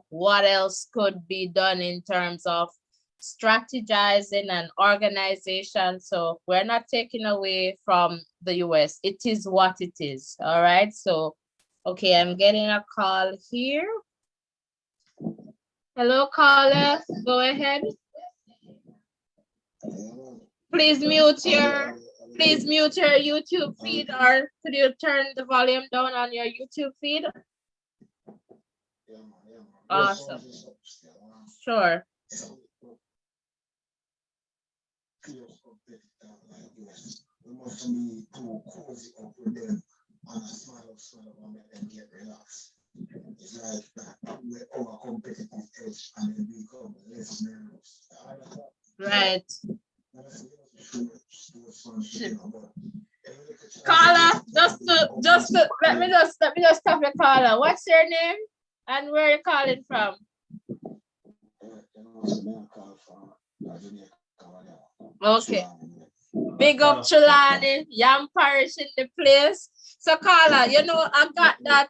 what else could be done in terms of strategizing and organization. So we're not taking away from the US. It is what it is. All right. So, okay, I'm getting a call here. Hello, caller. Go ahead. Please mute your YouTube feed, or could you turn the volume down on your YouTube feed? Awesome. Sure. We must be too cozy up with them and smile up and get relaxed. It's like that we're over competitive edge and then become less nervous. Right. Carla, let me just stop the caller. What's your name and where are you calling from? Okay. Big up Chulani, Yam Parish in the place. So Carla, I got that,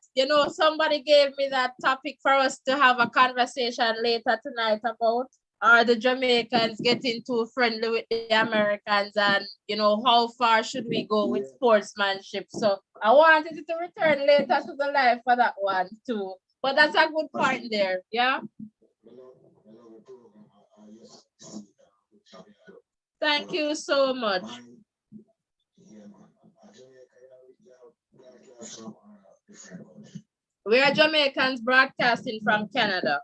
somebody gave me that topic for us to have a conversation later tonight about, are the Jamaicans getting too friendly with the Americans, and how far should we go with sportsmanship? So I wanted to return later to the live for that one too. But that's a good point there, yeah? Thank you so much. We are Jamaicans broadcasting from Canada.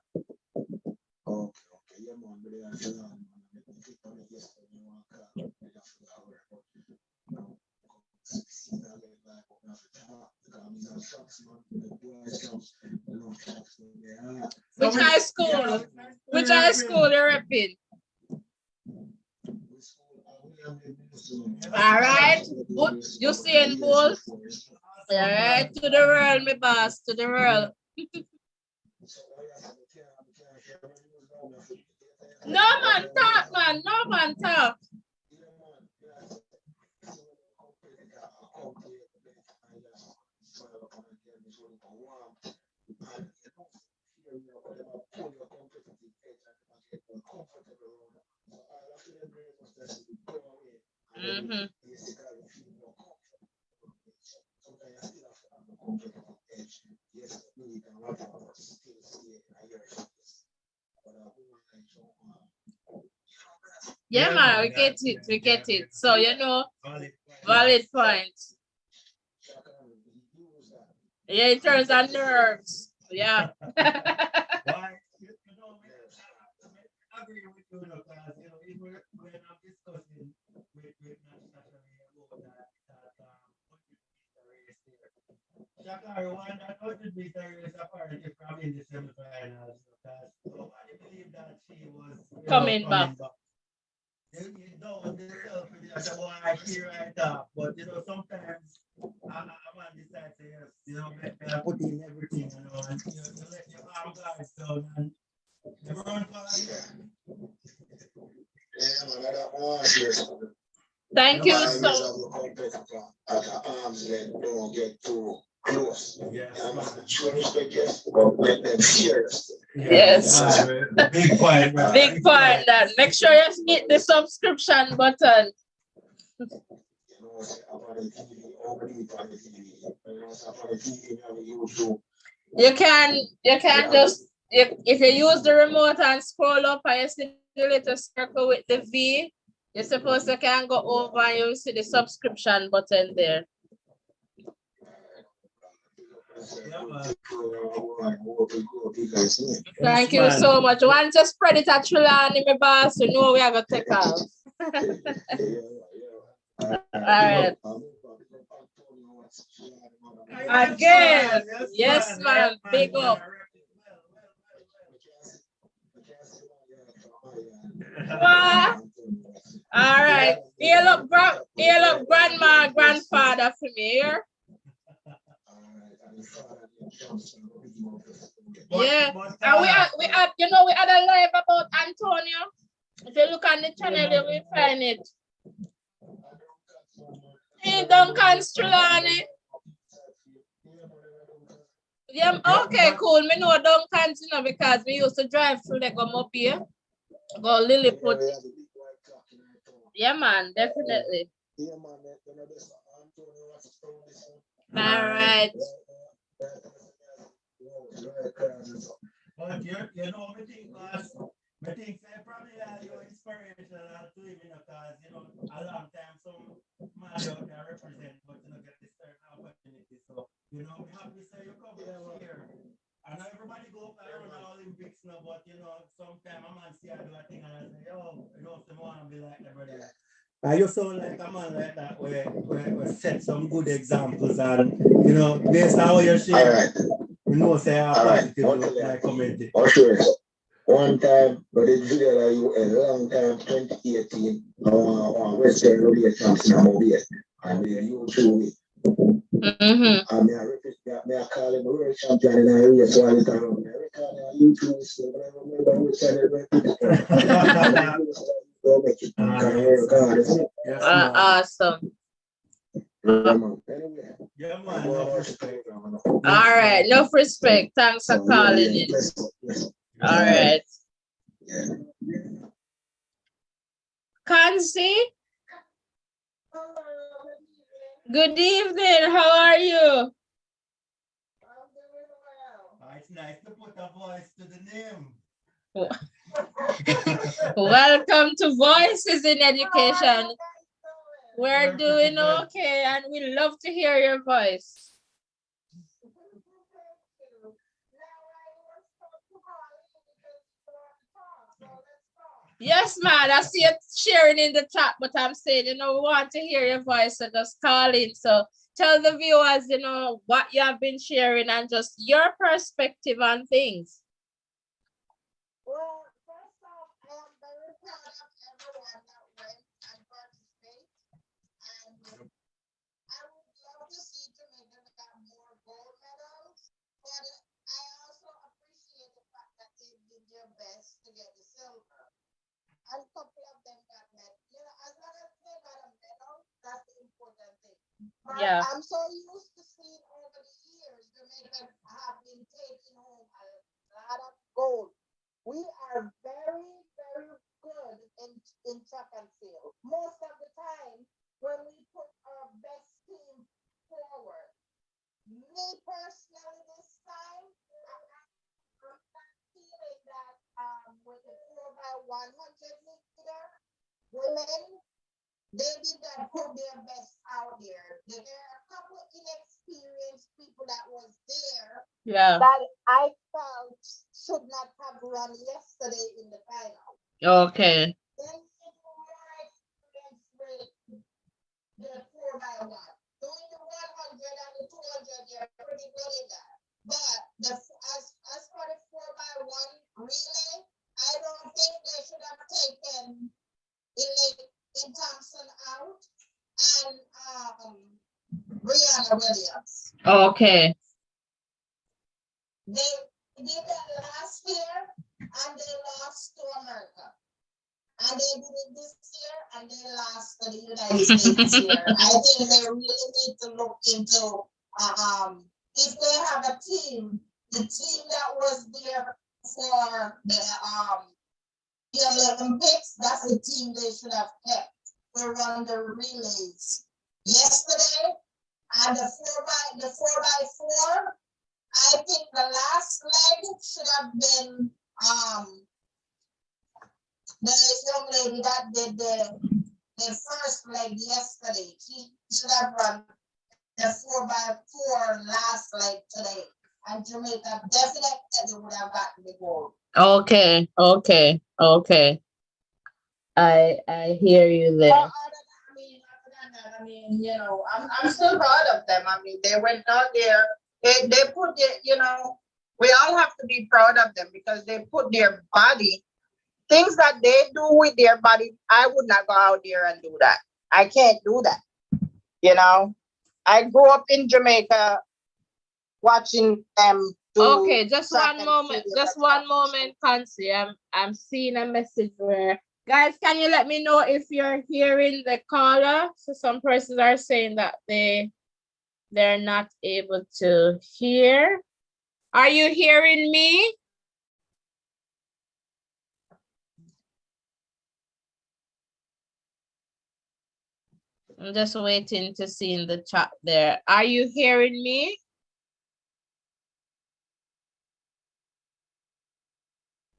Which high school? Which high school you're repping? All right. You seeing Bull? All right. To the world, my boss. To the world. No man talk, man. No man talk. Mm-hmm. Yeah, man, we get it. So, valid point. Yeah, it turns on nerves. Yeah. Agree with you, because we're not discussing with Shakar won that 100-meter race apparently from in the semifinals, because nobody believed that she was coming back. You know, that's why I feel right now. But sometimes I'm on the side say yes, I put in everything, and you let your guys down and the run for Thank you so arms length, don't get too close. Yes. Show respect, yes, but let them fear us. Yes. Big point. Big point that. Make sure you hit the subscription button. You can just if you use the remote and scroll up and you see the little circle with the V, you're supposed to can go over and you see the subscription button there. Thank you so much. Want to spread it at Trulani, my boss, you know we are gonna take off. All right. Again, yes, man. Big up. What? All right. Hail up, grandma, grandfather for me here. Yeah. And we had, you know, we had a live about Antonio. If you look on the channel, you will find it. Hey, Duncan Strulani. Yeah, okay, cool. Me know Duncan's, you know, because we used to drive through the come up here. Go Lilliput. Yeah, man, definitely. All right. But you know, I think probably your inspirational to him, you know, because, you know, a long time some man out there represent, but you know, get this certain opportunity. So, you know, we have to say you come here. I know everybody go around the Olympics now, but you know, sometimes a man see I do a thing and I say, yo, you know, some want to be like the brother. You sound like a man like that where set some good examples and, you know, based on how you share, we know say how positive like community. For sure. One time, but it's video that you a long time, 2018, on Western Relations in Mobile, and you through it. And me I call him a world champion in a race while it's around. I recall him on YouTube, so I remember which channel went to. Go make it. Awesome. Yeah, man. All right, enough respect. Thanks for calling in. All right. Kansi, good evening. How are you? It's nice to put a voice to the name. Welcome to Voices in Education. We're doing okay, and we love to hear your voice. Yes, man. I see it sharing in the chat, but I'm saying, you know, we want to hear your voice, so just call in. So tell the viewers, you know, what you have been sharing and just your perspective on things. Well, first off, I am very proud of everyone that went and participated. And I would love to see Jamaica get more gold medals, but I also appreciate the fact that they did their best to get the silver. And a couple of them got medal. You know, as long as they got a medal, that's the important thing. But Yeah. I'm so used to seeing over the years Jamaica have been taking home a lot of gold. We are very, very good in track and field. Most of the time, when we put our best team forward, me personally this time, I'm not feeling that with the 4x100 meter, women, they did not put their best out there. There are a couple of inexperienced people that was there that I felt should not have run yesterday in the final. Okay. Then it more experience with the 4x1. Doing the 100 and the 200, they're pretty good in that. But as for the 4x1 relay, I don't think they should have taken in Thompson out and Brianna Williams. Okay. They did that last year and they lost to America. And they did it this year and they lost to the United States here. I think they really need to look into if they have a team, the team that was there for the Olympics, that's the team they should have kept to run the relays yesterday. And the 4x4, I think the last leg should have been the young lady that did the first leg yesterday. She should have run the 4x4 last leg today. And Jamaica definitely would have gotten the goal. Okay. I hear you there. Other than that, I mean, you know, I'm still proud of them. I mean, they went out there, they put it, you know, we all have to be proud of them because they put their body, things that they do with their body. I would not go out there and do that. I can't do that. You know, I grew up in Jamaica watching them do. Okay, just one moment, Concy. I'm seeing a message where, guys, can you let me know if you're hearing the caller? So some persons are saying that they're not able to hear. Are you hearing me? I'm just waiting to see in the chat there. Are you hearing me?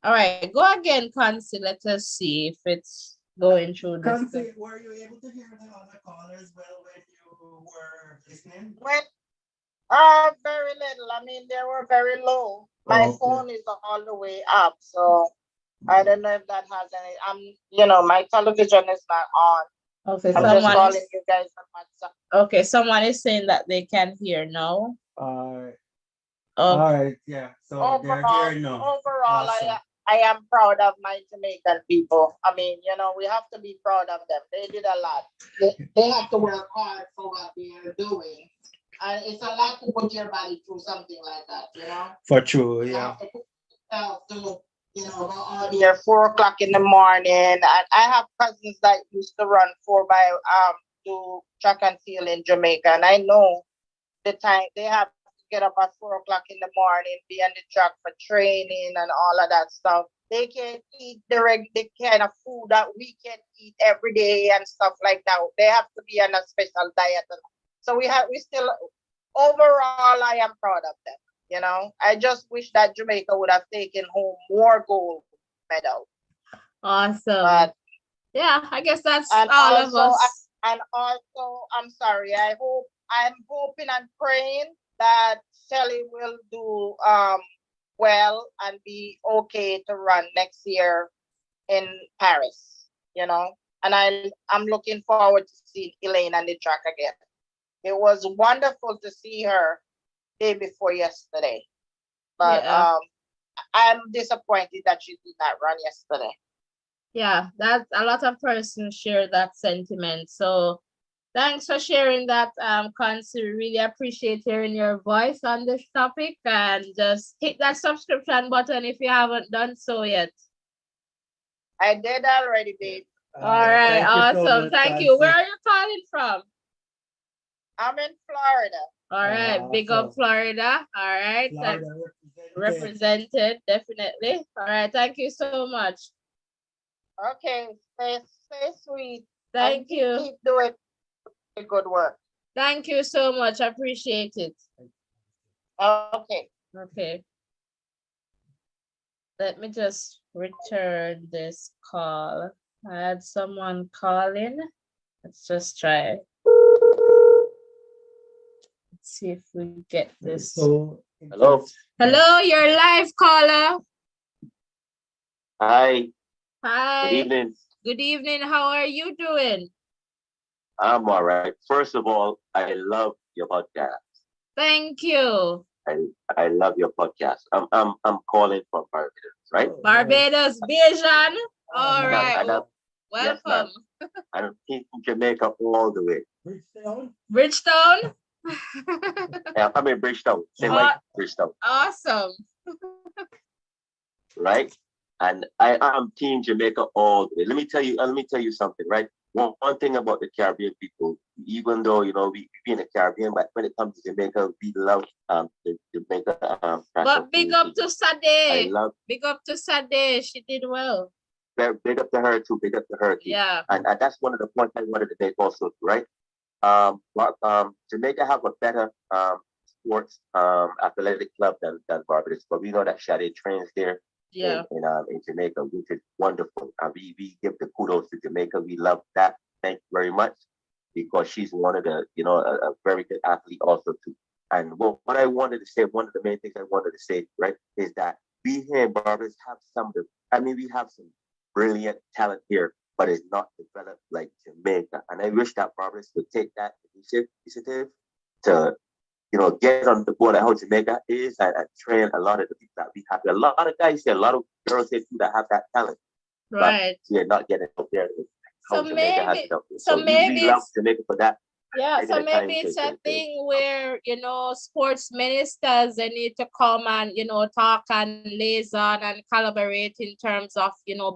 All right, go again, Concy. Let us see if it's going through this. Concy, were you able to hear the other callers well when you were listening? Very little. I mean, they were very low. My phone is all the way up, so I don't know if that has any. You know, my television is not on. Okay, I'm just calling you guys on WhatsApp. Okay, someone is saying that they can hear now. All right, yeah. So overall, they're here now. Overall, awesome. I am proud of my Jamaican people. I mean, you know, we have to be proud of them. They did a lot. They have to work hard for what they are doing. And it's a lot to put your body through something like that, you know? For true, You yeah. have to put yourself through, you know, go out there 4 o'clock in the morning. And I have cousins that used to run do track and field in Jamaica. And I know the time they have to get up at 4 o'clock in the morning, be on the track for training and all of that stuff. They can't eat the kind of food that we can eat every day and stuff like that. They have to be on a special diet. So we still, overall, I am proud of them. You know, I just wish that Jamaica would have taken home more gold medals. Awesome. But, yeah, I guess that's all of us. And also, I'm sorry. I'm hoping and praying that Shelly will do well and be okay to run next year in Paris. You know, and I'm looking forward to seeing Elaine on the track again. It was wonderful to see her day before yesterday, but yeah. I'm disappointed that she did not run yesterday. Yeah, that's a lot of persons share that sentiment. So thanks for sharing that, Concy. Really appreciate hearing your voice on this topic, and just hit that subscription button if you haven't done so yet. I did already, babe. All right, awesome. Thank you. Where are you calling from? I'm in Florida. All right, big up Florida. All right, Florida represented, definitely. All right, thank you so much. Okay, stay sweet. Thank you. Keep doing the good work. Thank you so much. I appreciate it. Okay. Okay. Let me just return this call. I had someone calling. Let's just try. Let's see if we get this. Hello. Hello, you're live, caller. Hi. Hi. Good evening. Good evening. How are you doing? I'm all right. First of all, I love your podcast. Thank you. I love your podcast. I'm calling from Barbados, right? Barbados, Bijan. All right. Welcome. Yes, I'm in Jamaica all the way. Bridgetown? Yeah, I'm in Bridgetown. Same like Bridgetown. Awesome. right? And I am Team Jamaica all the way. Let me tell you something, right? One thing about the Caribbean people, even though we be in the Caribbean, but when it comes to Jamaica, we love the Jamaica But big up to I Sade. love Big up to Sade. She did well. big up to her too, big up to her too. Yeah. And that's one of the points I wanted to make also, right? Jamaica have a better sports athletic club than Barbados, but we know that Sade trains there Yeah. in Jamaica, which is wonderful. We give the kudos to Jamaica. We love that. Thank you very much, because she's one of the a very good athlete also too. And what I wanted to say, one of the main things I wanted to say, right, is that we here in Barbados have some of the. I mean, we have some brilliant talent here, but it's not developed like Jamaica. And I wish that Barbados would take that initiative to get on the board at how Jamaica is, and train a lot of the people that we have. A lot of guys here, a lot of girls here too that have that talent. Right. But we're not getting out there. So Jamaica has maybe, it out there. so we maybe love it's, Jamaica for that. yeah, Taking so the time maybe it's to- a thing where, sports ministers, they need to come and, talk and liaison and collaborate in terms of,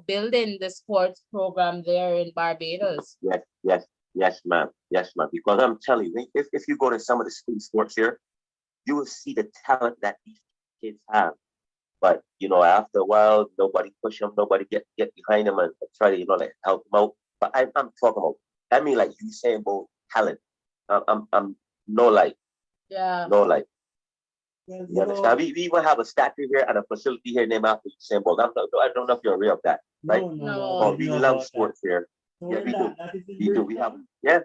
building the sports program there in Barbados. Yes, ma'am. Yes, ma'am. Because I'm telling you, if you go to some of the school sports here, you will see the talent that these kids have. But after a while, nobody push them, nobody get behind them and try to help them out. But I'm talking about. I mean, like you saying about talent. I'm no like. Yeah. No like. Well, You understand? We even have a statue here and a facility here named after Usain Bolt. I don't know if you're aware of that, right? No. Oh, we love sports here. So Yeah, we do. that is in We do. We have. Britain? Yeah.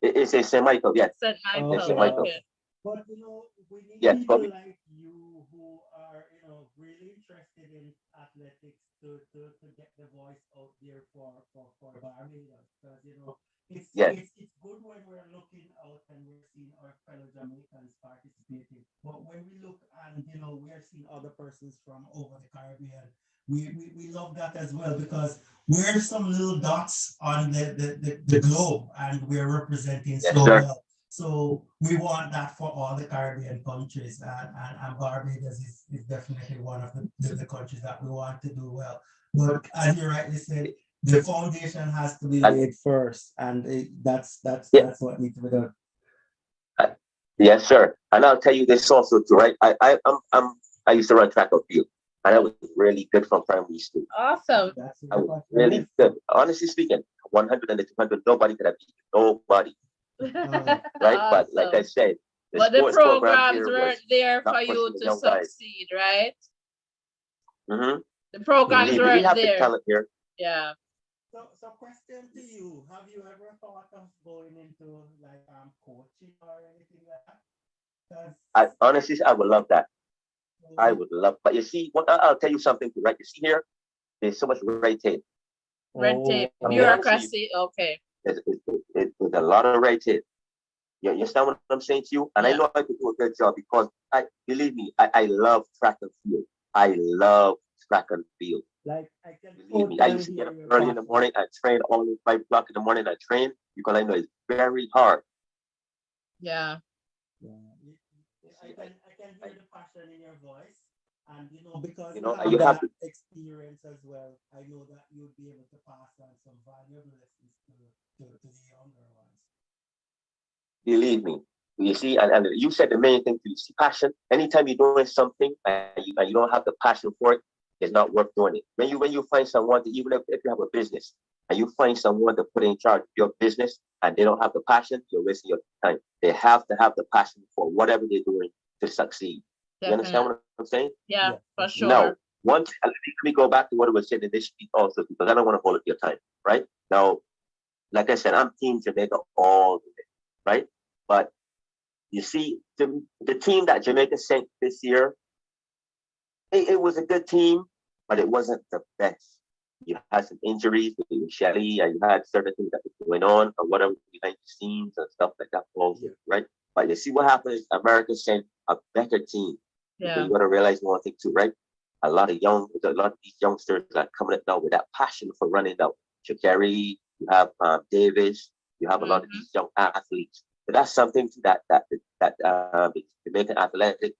It's a St. Michael. Yes. St. Michael. St. Michael. Okay. But we need Yes, people but like you who are, really interested in athletics to get the voice out there for Barbados. Because Yes. it's good when we're looking out and we're seeing our fellow Jamaicans participating. But when we look and we're seeing other persons from over the Caribbean, we love that as well, because we're some little dots on the globe and we're representing Yes, so sir. well. So we want that for all the Caribbean countries, and Barbados is definitely one of the countries that we want to do well. But as you rightly said, the foundation has to be laid first, and that's Yeah. what needs to be done. Yes, sir. And I'll tell you this also too, right? I used to run track and field, and I was really good from primary school. Awesome. That's I was really good. Honestly speaking, 100 and 200, nobody could have beat me. Nobody, right? But like I Awesome. said, But the sports program programs here weren't was there not for you pushing the to young guys. succeed, right? Mm-hmm. The programs We weren't have the there. talent here. Yeah. So question to you: have you ever thought of going into like coaching or anything like that? 'Cause- Honestly, I would love that. I would love, but you see, I'll tell you something, right? You see here, there's so much red tape. Red tape, I'll be honest with bureaucracy. Okay. There's a lot of red tape. You understand what I'm saying to you? And I Yeah. know I could do a good job, because believe me, I love track and field. I love track and field. Like I can Believe me, I used to get up early in the morning. I train all the 5 o'clock in the morning. I train because I know it's very hard. Yeah. Yeah. I can hear the passion in your voice, and because You you know, have you have that to- experience as well. I know that you'll be able to pass on some valuable lessons to the younger ones. Believe me. You see, and you said the main thing, you see passion. Anytime you're doing something and you don't have the passion for it, it's not worth doing it. When you find someone, even if you have a business, and you find someone to put in charge of your business and they don't have the passion, you're wasting your time. They have to have the passion for whatever they're doing to succeed. You understand Definitely. what I'm saying? Yeah, Yeah. for sure. Now, let me go back to what I was saying initially also, because I don't want to hold up your time, right? Now, like I said, I'm Team Jamaica all the way, right? But you see, the team that Jamaica sent this year, it was a good team, but it wasn't the best. You had some injuries with Shelly, and you had certain things that were going on or whatever behind the scenes and stuff like that, also, right? But you see what happened is America sent a better team. Yeah. You got to realize one thing too, right? A lot of these youngsters are coming up now with that passion for running out. Shakari, you have Davis, you have a lot of these young athletes. But that's something that the Jamaican athletic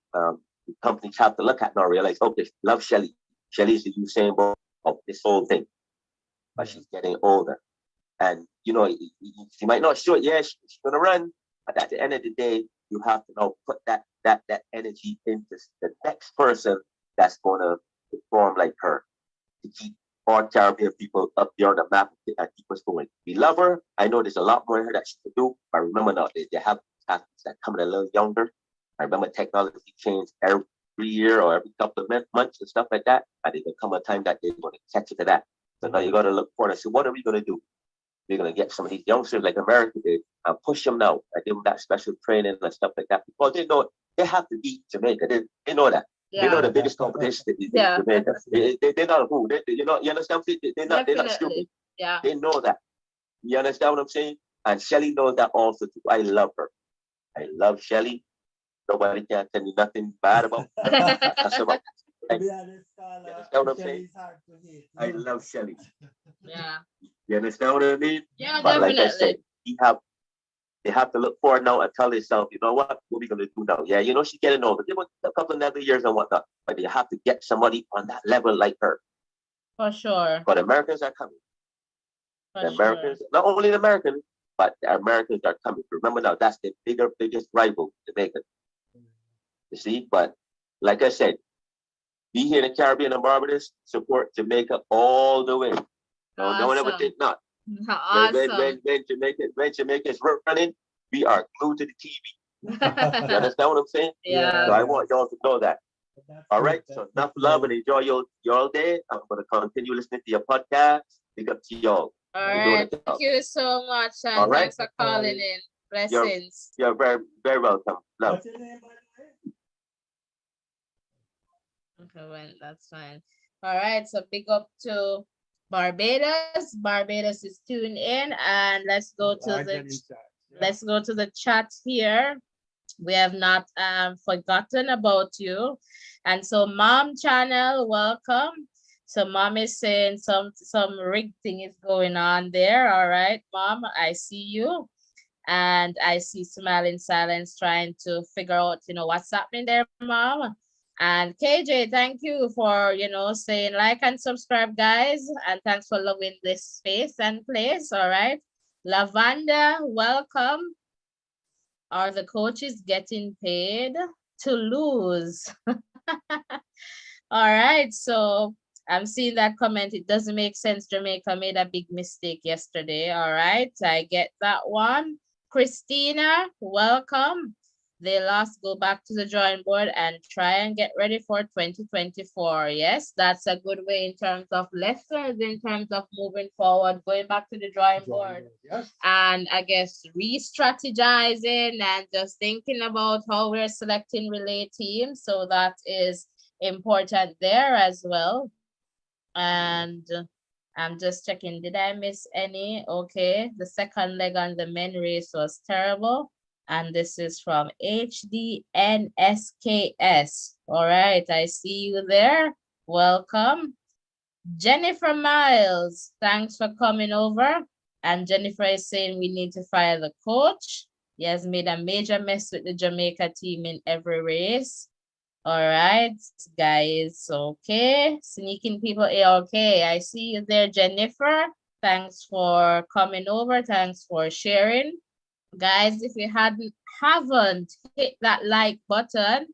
the companies have to look at now and realize, okay, love Shelly. Shelly's the Usain Bolt of this whole thing, but she's getting older. And, you know, she might not show it, yeah, she's going to run, but at the end of the day, you have to now put that energy into the next person that's going to perform like her to keep all Caribbean people up there on the map and keep us going. We love her. I know there's a lot more that she can do, but remember now, they have athletes that coming a little younger. I remember technology changed every year or every couple of months and stuff like that, and there's going to come a time that they're going to catch it to that. So now you got to look forward and say, what are we going to do? We're going to get some of these youngsters like America did and push them now and give them that special training and stuff like that, because they know they have to beat Jamaica. They know that. They know the biggest competition is Jamaica. They're not who. You know, you understand? They're not stupid. Yeah. They know that. You understand what I'm saying? And Shelly knows that also too. I love her. I love Shelly. Nobody can tell me nothing bad about her. You understand what I'm saying? I love Shelly. Yeah. You understand what I mean? Yeah, but definitely. like I said, they have to look forward now and tell themselves, you know what are we going to do now? Yeah, you know, she's getting older. Give her a couple of another years and whatnot. But you have to get somebody on that level like her. For sure. But Americans are coming. The Americans, not only the Americans, but the Americans are coming. Remember now, that's the biggest rival, Jamaica. You see? But like I said, be here in the Caribbean and Barbados, support Jamaica all the way. No, no one ever think not. Awesome. When Jamaica is running, we are glued to the TV. You understand what I'm saying? Yeah. So I want y'all to know that. All right. So enough love and enjoy your day. I'm going to continue listening to your podcast. Big up to y'all. All right. Thank you so much. And thanks for calling in. Blessings. You're very, very welcome. Love. What's your name, by the way? Okay, well, that's fine. All right. So big up to Barbados. Barbados is tuned in, and let's go to the chat here. We have not forgotten about you. And so Mom Channel, welcome. So Mom is saying some rig thing is going on there. All right, Mom, I see you. And I see Smiling Silence trying to figure out, you know, what's happening there, Mom. And KJ, thank you for, you know, saying like and subscribe, guys. And thanks for loving this space and place. All right. Lavanda, welcome. Are the coaches getting paid to lose? All right. So I'm seeing that comment. It doesn't make sense. Jamaica made a big mistake yesterday. All right. I get that one. Christina, welcome. They lost, go back to the drawing board and try and get ready for 2024. Yes, that's a good way in terms of lessons, in terms of moving forward, going back to the drawing board. Yes. And I guess re-strategizing and just thinking about how we're selecting relay teams. So that is important there as well. And I'm just checking, did I miss any? Okay, the second leg on the men race was terrible. And this is from HDNSKS. All right, I see you there. Welcome. Jennifer Miles, thanks for coming over. And Jennifer is saying we need to fire the coach. He has made a major mess with the Jamaica team in every race. All right, guys, okay. Sneaking people, okay. I see you there, Jennifer. Thanks for coming over. Thanks for sharing. Guys, if you haven't hit that like button,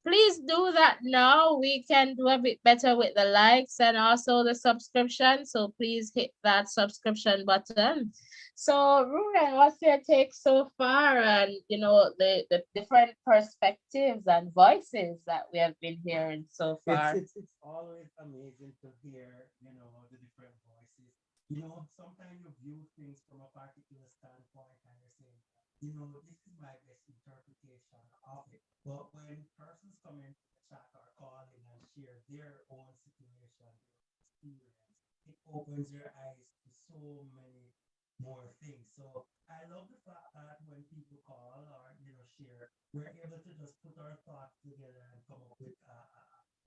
please do that now. We can do a bit better with the likes and also the subscription. So please hit that subscription button. So Ruben, what's your take so far? And you know, the different perspectives and voices that we have been hearing so far. It's always amazing to hear, you know, the different voices. You know, sometimes you view things from a particular standpoint and you're saying, you know, this is my best interpretation of it. But when persons come into the chat or call in and share their own situation, their experience, it opens your eyes to so many more things. So I love the fact that when people call or, you know, share, we're able to just put our thoughts together and come up with,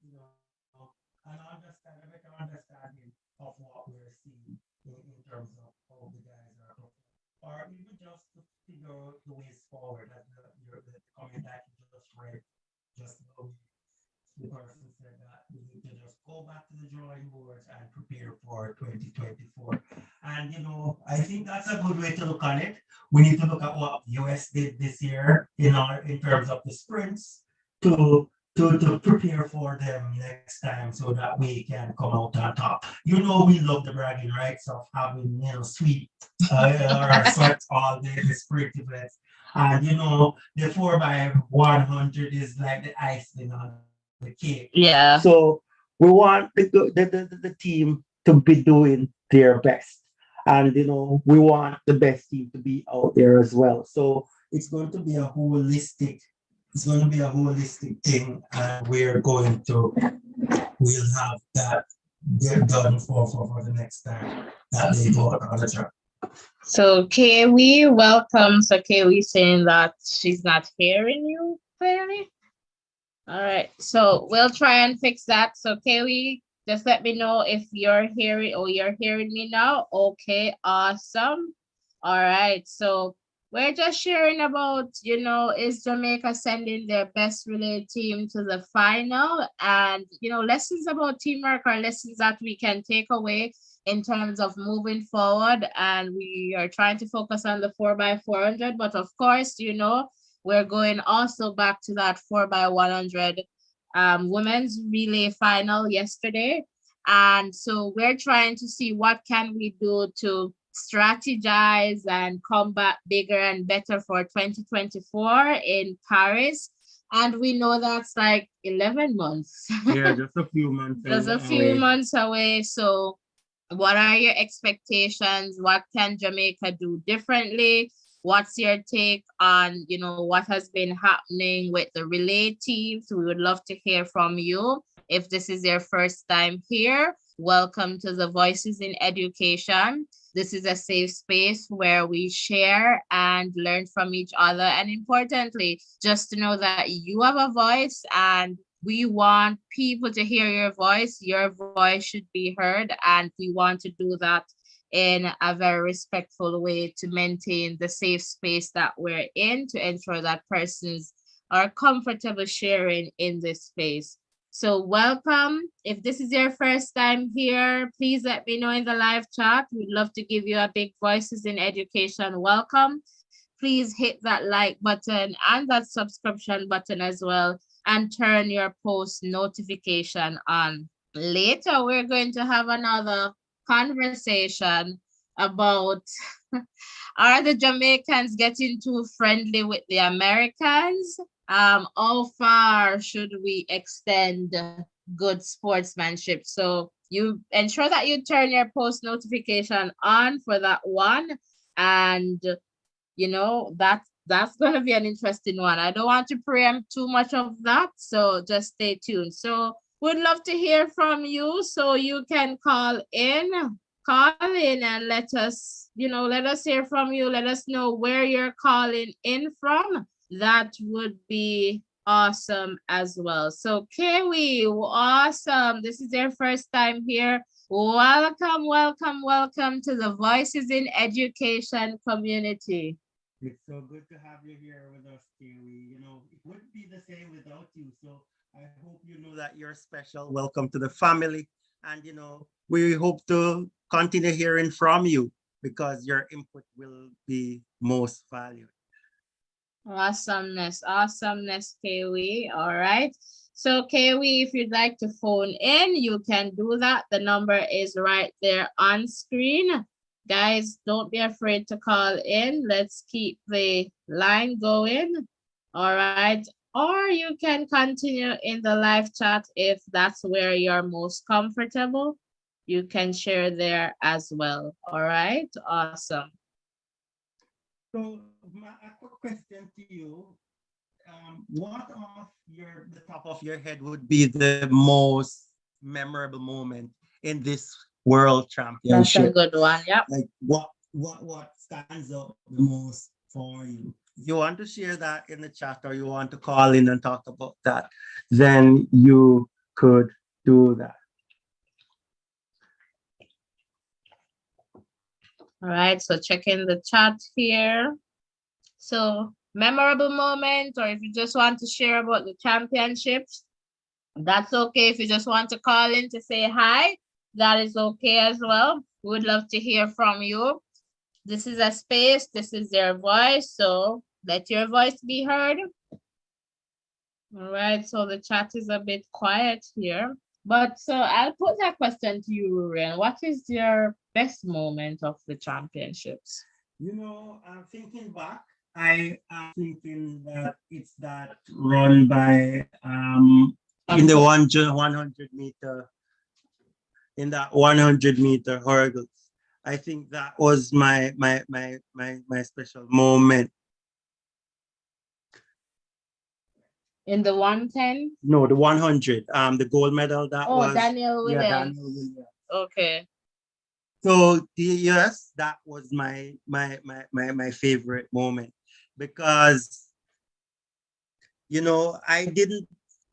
you know, a better understanding of what we're seeing in terms of how the guys are performing. Or even just to figure out the ways forward, as the comment that you just read just now. the person said that we need to just go back to the drawing boards and prepare for 2024. And I think that's a good way to look on it. We need to look at what US did this year in terms of the sprints to to prepare for them next time so that we can come out on top. We love the bragging rights of having sweet or sweat all the sprint events. And the 4x100 is like the icing on the cake. Yeah. So we want the team to be doing their best. And we want the best team to be out there as well. So it's going to be a holistic thing, and we'll have that get done for the next time that they go out on the track. So Kiwi, welcome. So Kiwi saying that she's not hearing you clearly. All right, so we'll try and fix that. So Kiwi, just let me know if you're hearing me now. Okay, awesome. All right, so we're just sharing about, is Jamaica sending their best relay team to the final? And, lessons about teamwork are lessons that we can take away in terms of moving forward. And we are trying to focus on the 4x400. But of course, we're going also back to that 4x100 women's relay final yesterday. And so we're trying to see what can we do to strategize and come back bigger and better for 2024 in Paris. And we know that's like 11 months. Yeah, just a few months. Just a few months away. So what are your expectations? What can Jamaica do differently? What's your take on, what has been happening with the relay teams? We would love to hear from you. If this is your first time here, welcome to the Voices in Education. This is a safe space where we share and learn from each other. And importantly, just to know that you have a voice and we want people to hear your voice. Your voice should be heard. And we want to do that in a very respectful way to maintain the safe space that we're in, to ensure that persons are comfortable sharing in this space. So welcome. If this is your first time here, please let me know in the live chat. We'd love to give you a big Voices in Education welcome. Please hit that like button and that subscription button as well, and turn your post notification on. Later, we're going to have another conversation about are the Jamaicans getting too friendly with the Americans? How far should we extend good sportsmanship? So you ensure that you turn your post notification on for that one. And that's going to be an interesting one. I don't want to preempt too much of that, so just stay tuned. So would love to hear from you, so you can call in and let us hear from you. Let us know where you're calling in from. That would be awesome as well. So Kiwi, awesome. This is your first time here. Welcome, welcome, welcome to the Voices in Education community. It's so good to have you here with us, Kiwi. It wouldn't be the same without you. So I hope you know that you're special. Welcome to the family. And, we hope to continue hearing from you because your input will be most valued. Awesomeness, Kiwi. All right. So Kiwi, if you'd like to phone in, you can do that. The number is right there on screen. Guys, don't be afraid to call in. Let's keep the line going. All right. Or you can continue in the live chat if that's where you're most comfortable. You can share there as well. All right. Awesome. So a quick question to you. What off the top of your head would be the most memorable moment in this World Championship? That's a good one. Yep. Like what stands out the most for you? If you want to share that in the chat or you want to call in and talk about that, then you could do that. All right, so check in the chat here. So memorable moment, or if you just want to share about the championships, That's okay. If you just want to call in to say hi, that is okay as well. We would love to hear from you. This is a space, this is your voice, so let your voice be heard. All right, so the chat is a bit quiet here. But so I'll put that question to you, Rurian. What is your best moment of the championships? I'm thinking back. I am thinking that it's that run by in the 100 meter, in that 100 meter hurdles. I think that was my special moment. In the 110? No, the 100. The gold medal that was. Daniel Williams. Yeah, Daniel Williams. Okay. So yes, that was my favorite moment because I didn't,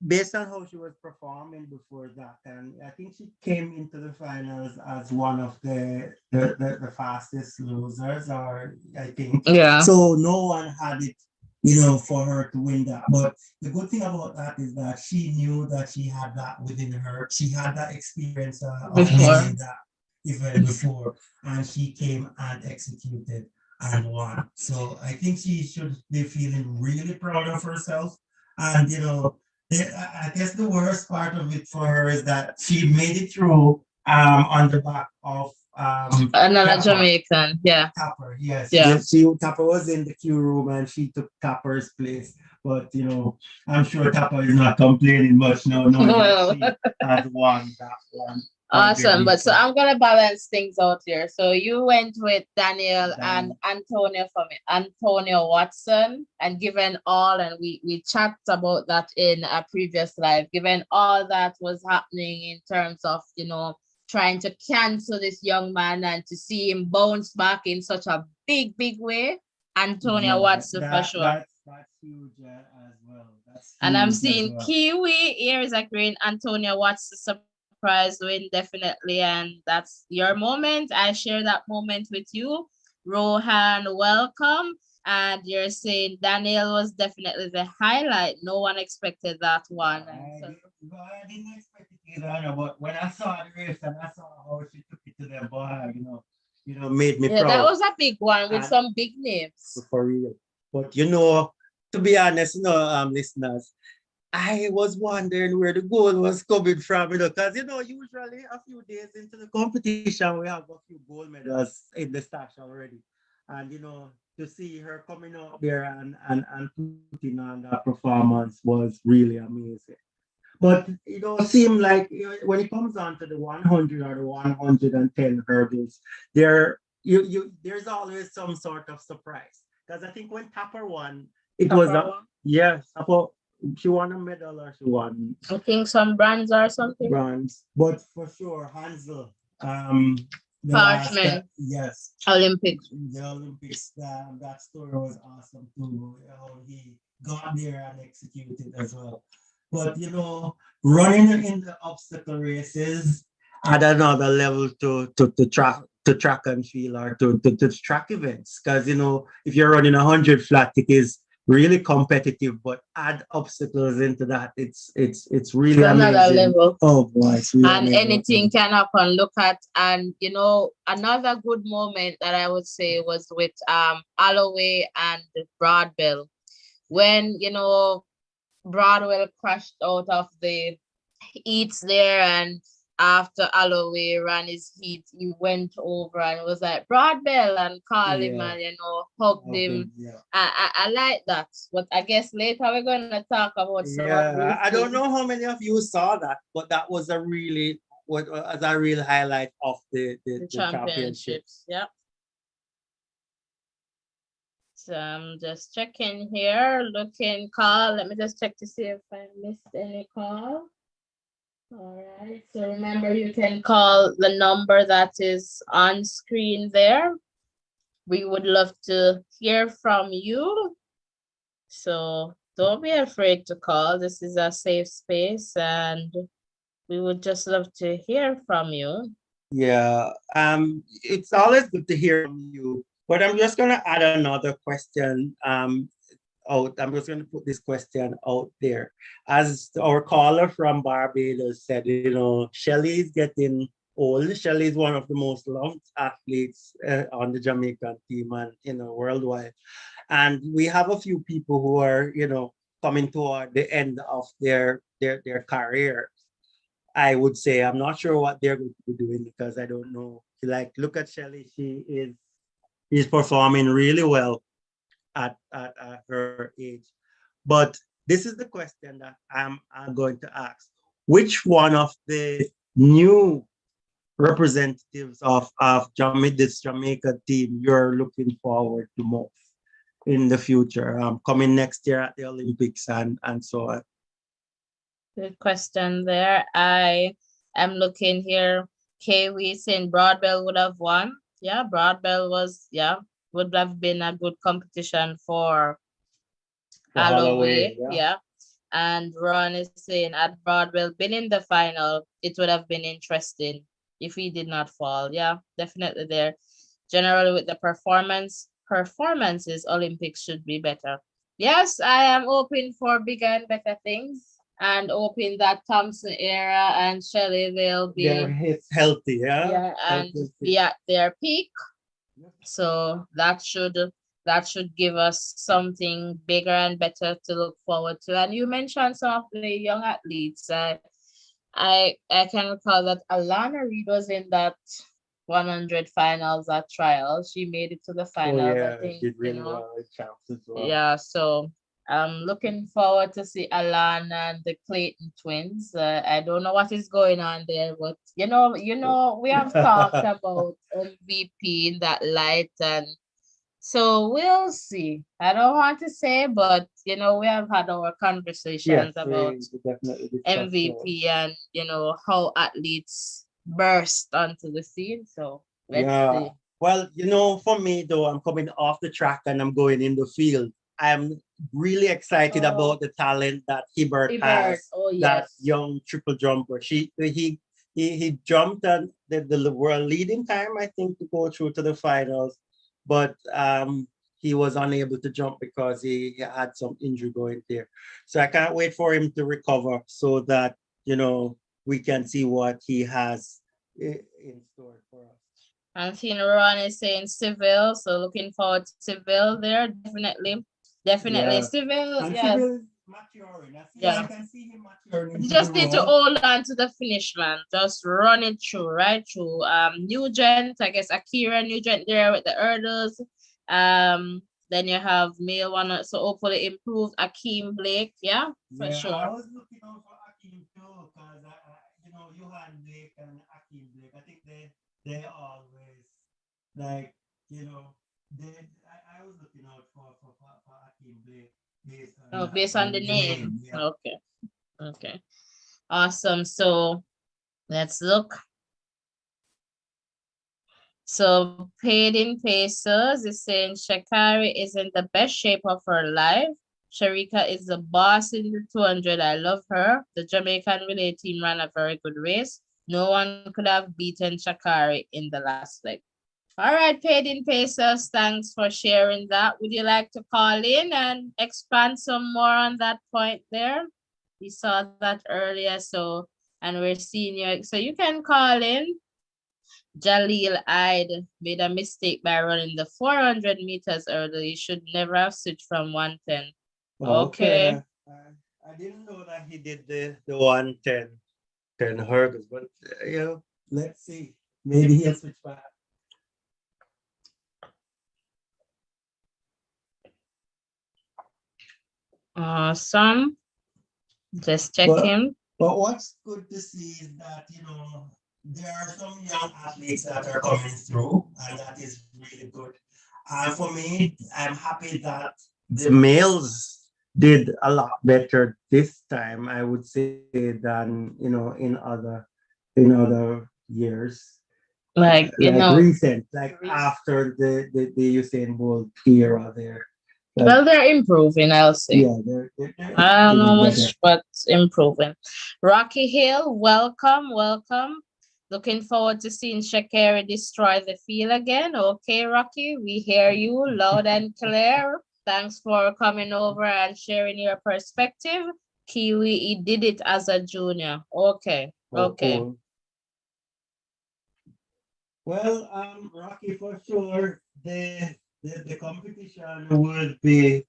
based on how she was performing before that, and I think she came into the finals as one of the fastest losers, or I think. Yeah. So no one had it, for her to win that. But the good thing about that is that she knew that she had that within her. She had that experience of winning that event before, and she came and executed and won. So I think she should be feeling really proud of herself. And I guess the worst part of it for her is that she made it through on the back of another Jamaican, yeah. Tapper, yes. Yeah. Tapper was in the queue room and she took Tapper's place. But I'm sure Tapper is not complaining much now, knowing that she has won that one. Awesome. But so I'm gonna balance things out here. So you went with Daniel and Antonio for me, Antonio Watson, and given all, and we chat about that in a previous live, given all that was happening in terms of trying to cancel this young man and to see him bounce back in such a big way, Antonio Watson for sure. That's huge as well. And I'm seeing Kiwi here is agreeing Antonio Watson surprise win, definitely, and that's your moment. I share that moment with you. Rohan, welcome. And you're saying Daniel was definitely the highlight. No one expected that one. I didn't expect it either, but when I saw the race and I saw how she took it to the bar, made me proud. That was a big one with some big names. For real. But to be honest, listeners, I was wondering where the gold was coming from, because usually a few days into the competition, we have a few gold medals in the stash already. And to see her coming out there and putting on that performance was really amazing. But seem like when it comes on to the 100 or the 110 hurdles, there's always some sort of surprise. Because I think when Tapper won, it was Tapper. She won a medal or she won? I think some bronze or something. Bronze, but for sure, Hansel. Parchment. Yes. Olympics. The Olympics. That story was awesome too. How he got there and executed as well. But running in the obstacle races at another level to track and field or to track events. Because if you're running 100 flat, it is really competitive, but add obstacles into that, it's really another amazing. Level. Oh boy, it's really and amazing. Anything can happen. Look at, and another good moment that I would say was with Alloway and Broadwell, when Broadwell crashed out of the heats there, and after Alloway ran his heat, he went over and was like Broadwell and called him and hugged him. Yeah. I like that. But I guess later we're gonna talk about some. Yeah, I don't know how many of you saw that, but that was a real highlight of the championships. Yep. So I'm just checking here, looking call. Let me just check to see if I missed any call. All right, so remember you can call the number that is on screen there. We would love to hear from you. So don't be afraid to call. This is a safe space and we would just love to hear from you. Yeah, it's always good to hear from you. But I'm just gonna add another question out. I'm just going to put this question out there. As our caller from Barbados said, Shelly is getting old. Shelly is one of the most loved athletes on the Jamaican team and worldwide. And we have a few people who are coming toward the end of their career. I would say I'm not sure what they're going to be doing because I don't know. Like, look at Shelly. She's performing really well at her age. But this is the question that I'm going to ask. Which one of the new representatives of this Jamaica team you're looking forward to most in the future, coming next year at the Olympics and so on? Good question there. I am looking here. Kiwi saying Broadbell would have won. Yeah, Broadbell would have been a good competition for Holloway. Yeah. And Ron is saying at Broadwell been in the final, it would have been interesting if he did not fall. Yeah, definitely there. Generally with the performances, Olympics should be better. Yes, I am hoping for bigger and better things and hoping that Thompson era and Shelley, they'll be healthy, yeah? Yeah, and be at their peak. So that should give us something bigger and better to look forward to. And you mentioned some of the young athletes. I can recall that Alana Reid was in that 100 finals at trials. She made it to the finals. I think, did really well with champs as well. Yeah, so I'm looking forward to see Alana and the Clayton twins. I don't know what is going on there, but we have talked about MVP in that light, and so we'll see. I don't want to say, but we have had our conversations about MVP and how athletes burst onto the scene. So let's see. Well, for me though, I'm coming off the track and I'm going in the field. I'm really excited about the talent that Hibbert has. That young triple jumper. He jumped at the world leading time, I think, to go through to the finals, but he was unable to jump because he had some injury going there. So I can't wait for him to recover so that we can see what he has in store for us. I'm seeing Ron is saying Seville, so looking forward to Seville there. Definitely. Seville, yes. Maturing. I can see him maturing. You just need to hold on to the finish, man. Just run it through, right through. Nugent, I guess Akira Nugent there with the hurdles. Then you have male one, so hopefully improve Akeem Blake, for sure. I was looking out for Akeem too, because Johan Blake and Akeem Blake, I think they always I was looking out for Akeem Blake based on the name. Yeah. Okay. Awesome. So let's look. So Paid in Pesos is saying Shakari is in the best shape of her life. Sharika is the boss in the 200. I love her. The Jamaican relay team ran a very good race. No one could have beaten Shakari in the last leg. All right, Paid in Pesos, thanks for sharing that. Would you like to call in and expand some more on that point there? We saw that earlier, and we're seeing you. So you can call in. Jalil Ide made a mistake by running the 400 meters early. You should never have switched from 110. Okay. I didn't know that he did the 110 hurdles, but let's see. Maybe he'll switch back. Awesome. Just check him. But what's good to see is that, there are some young athletes that are coming through, and that is really good. For me, I'm happy that the males did a lot better this time, I would say, than in other years. Recent, after the Usain Bolt era there. Well, they're improving, I'll say. Yeah, they're I don't know much, but improving. Rocky Hill, welcome. Looking forward to seeing Shakari destroy the field again. Okay, Rocky, we hear you loud and clear. Thanks for coming over and sharing your perspective. Kiwi, he did it as a junior. Okay, okay. Cool. Well, Rocky, for sure, the competition would be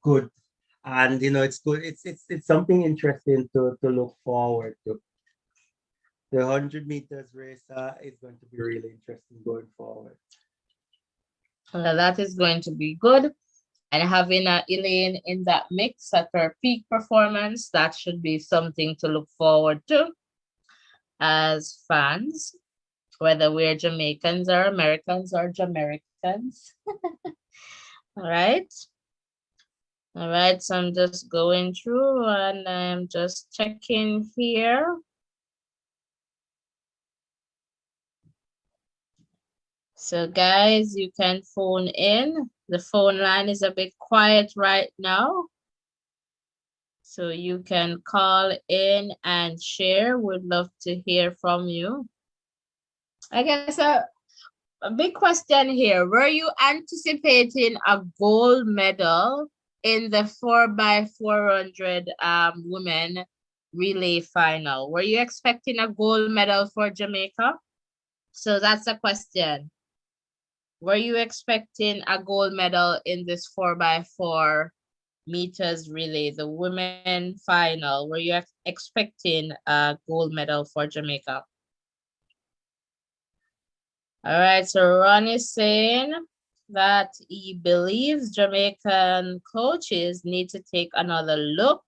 good, and it's good. It's something interesting to look forward to. The 100 meters race is going to be really interesting going forward. That is going to be good. And having Elaine in that mix at her peak performance, that should be something to look forward to as fans, whether we're Jamaicans or Americans or Jamaicans. All right. All right, so I'm just going through and I'm just checking here. So guys, you can phone in. The phone line is a bit quiet right now. So you can call in and share. We'd love to hear from you. I guess a big question here. Were you anticipating a gold medal in the 4x400 women relay final? Were you expecting a gold medal for Jamaica? So that's a question. Were you expecting a gold medal in this 4x4 meters relay, the women final? Were you expecting a gold medal for Jamaica? All right, so Ron is saying that he believes Jamaican coaches need to take another look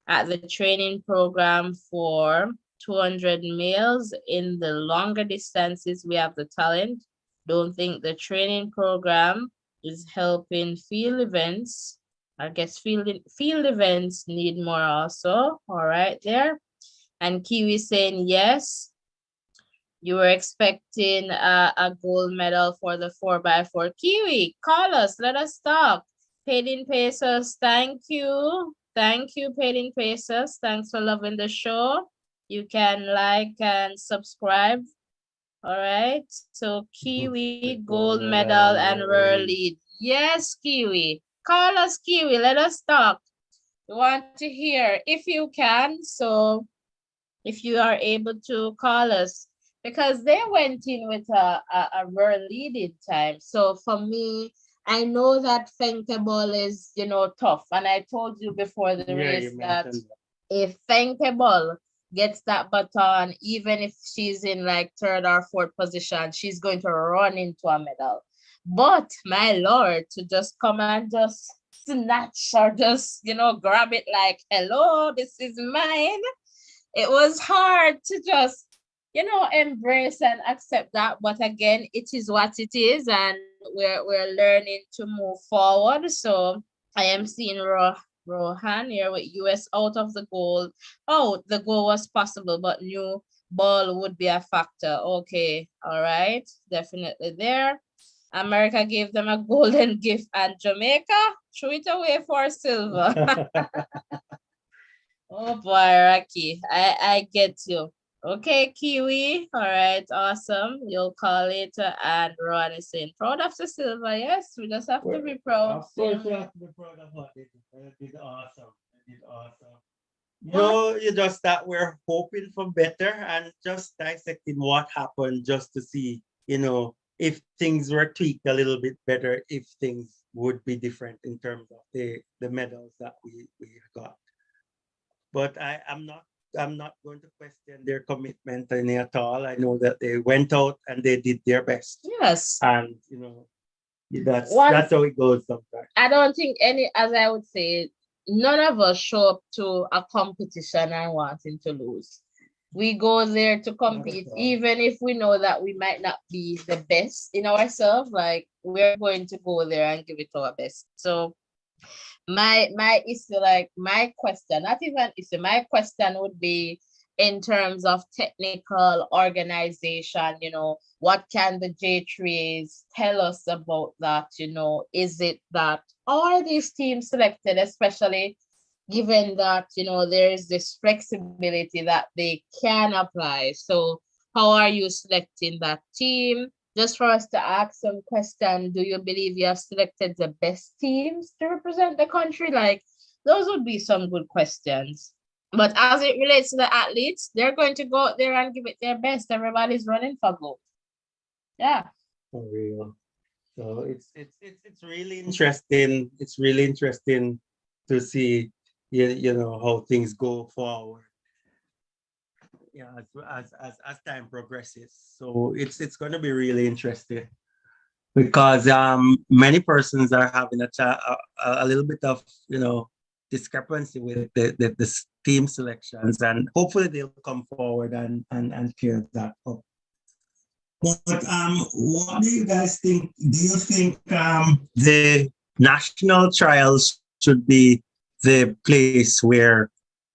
at the training program for 200 males. In the longer distances, we have the talent. Don't think the training program is helping field events. I guess field events need more also. All right there. And Kiwi saying yes. You were expecting a gold medal for the 4x4. Kiwi, call us. Let us talk. Paid in pesos, thank you. Thank you, Paid in pesos. Thanks for loving the show. You can like and subscribe. All right. So Kiwi, gold medal and world lead. Yes, Kiwi. Call us, Kiwi. Let us talk. We want to hear if you can. So if you are able to call us, because they went in with a world leading time. So for me, I know that Fenkable is, tough. And I told you before the race that if Fenkable gets that baton, even if she's in like third or fourth position, she's going to run into a medal. But my Lord, to just come and just snatch or just, grab it like, hello, this is mine. It was hard to just, embrace and accept that. But again, it is what it is. And we're learning to move forward. So I am seeing Rohan here with US out of the goal. Oh, the goal was possible, but new ball would be a factor. Okay, all right, definitely there. America gave them a golden gift and Jamaica threw it away for silver. Oh boy, Rocky, I get you. Okay, Kiwi. All right, awesome. You'll call it and Ron is saying proud of the silver. Yes, we just have to be proud. Of course, we have to be proud of what they did. They did awesome. They did awesome. You just that we're hoping for better and just dissecting what happened just to see, if things were tweaked a little bit better, if things would be different in terms of the medals that we got. But I'm not going to question their commitment any at all. I know that they went out and they did their best. Yes. And that's how it goes sometimes. I don't think as I would say, none of us show up to a competition and wanting to lose. We go there to compete, even if we know that we might not be the best in ourselves. Like we're going to go there and give it our best. So my issue, like my question, not even issue, my question would be in terms of technical organization, what can the J3s tell us about that? Is it that all these teams selected, especially given that, there is this flexibility that they can apply? So how are you selecting that team? just for us to ask some question, do you believe you have selected the best teams to represent the country? Like, those would be some good questions. But as it relates to the athletes, they're going to go out there and give it their best. Everybody's running for gold. Yeah. For real. So it's really interesting. It's really interesting to see, you know, how things go forward. Yeah, as time progresses. So it's going to be really interesting because many persons are having a little bit of, you know, discrepancy with the team selections, and hopefully they'll come forward and clear that up. But what do you guys think? Do you think the national trials should be the place where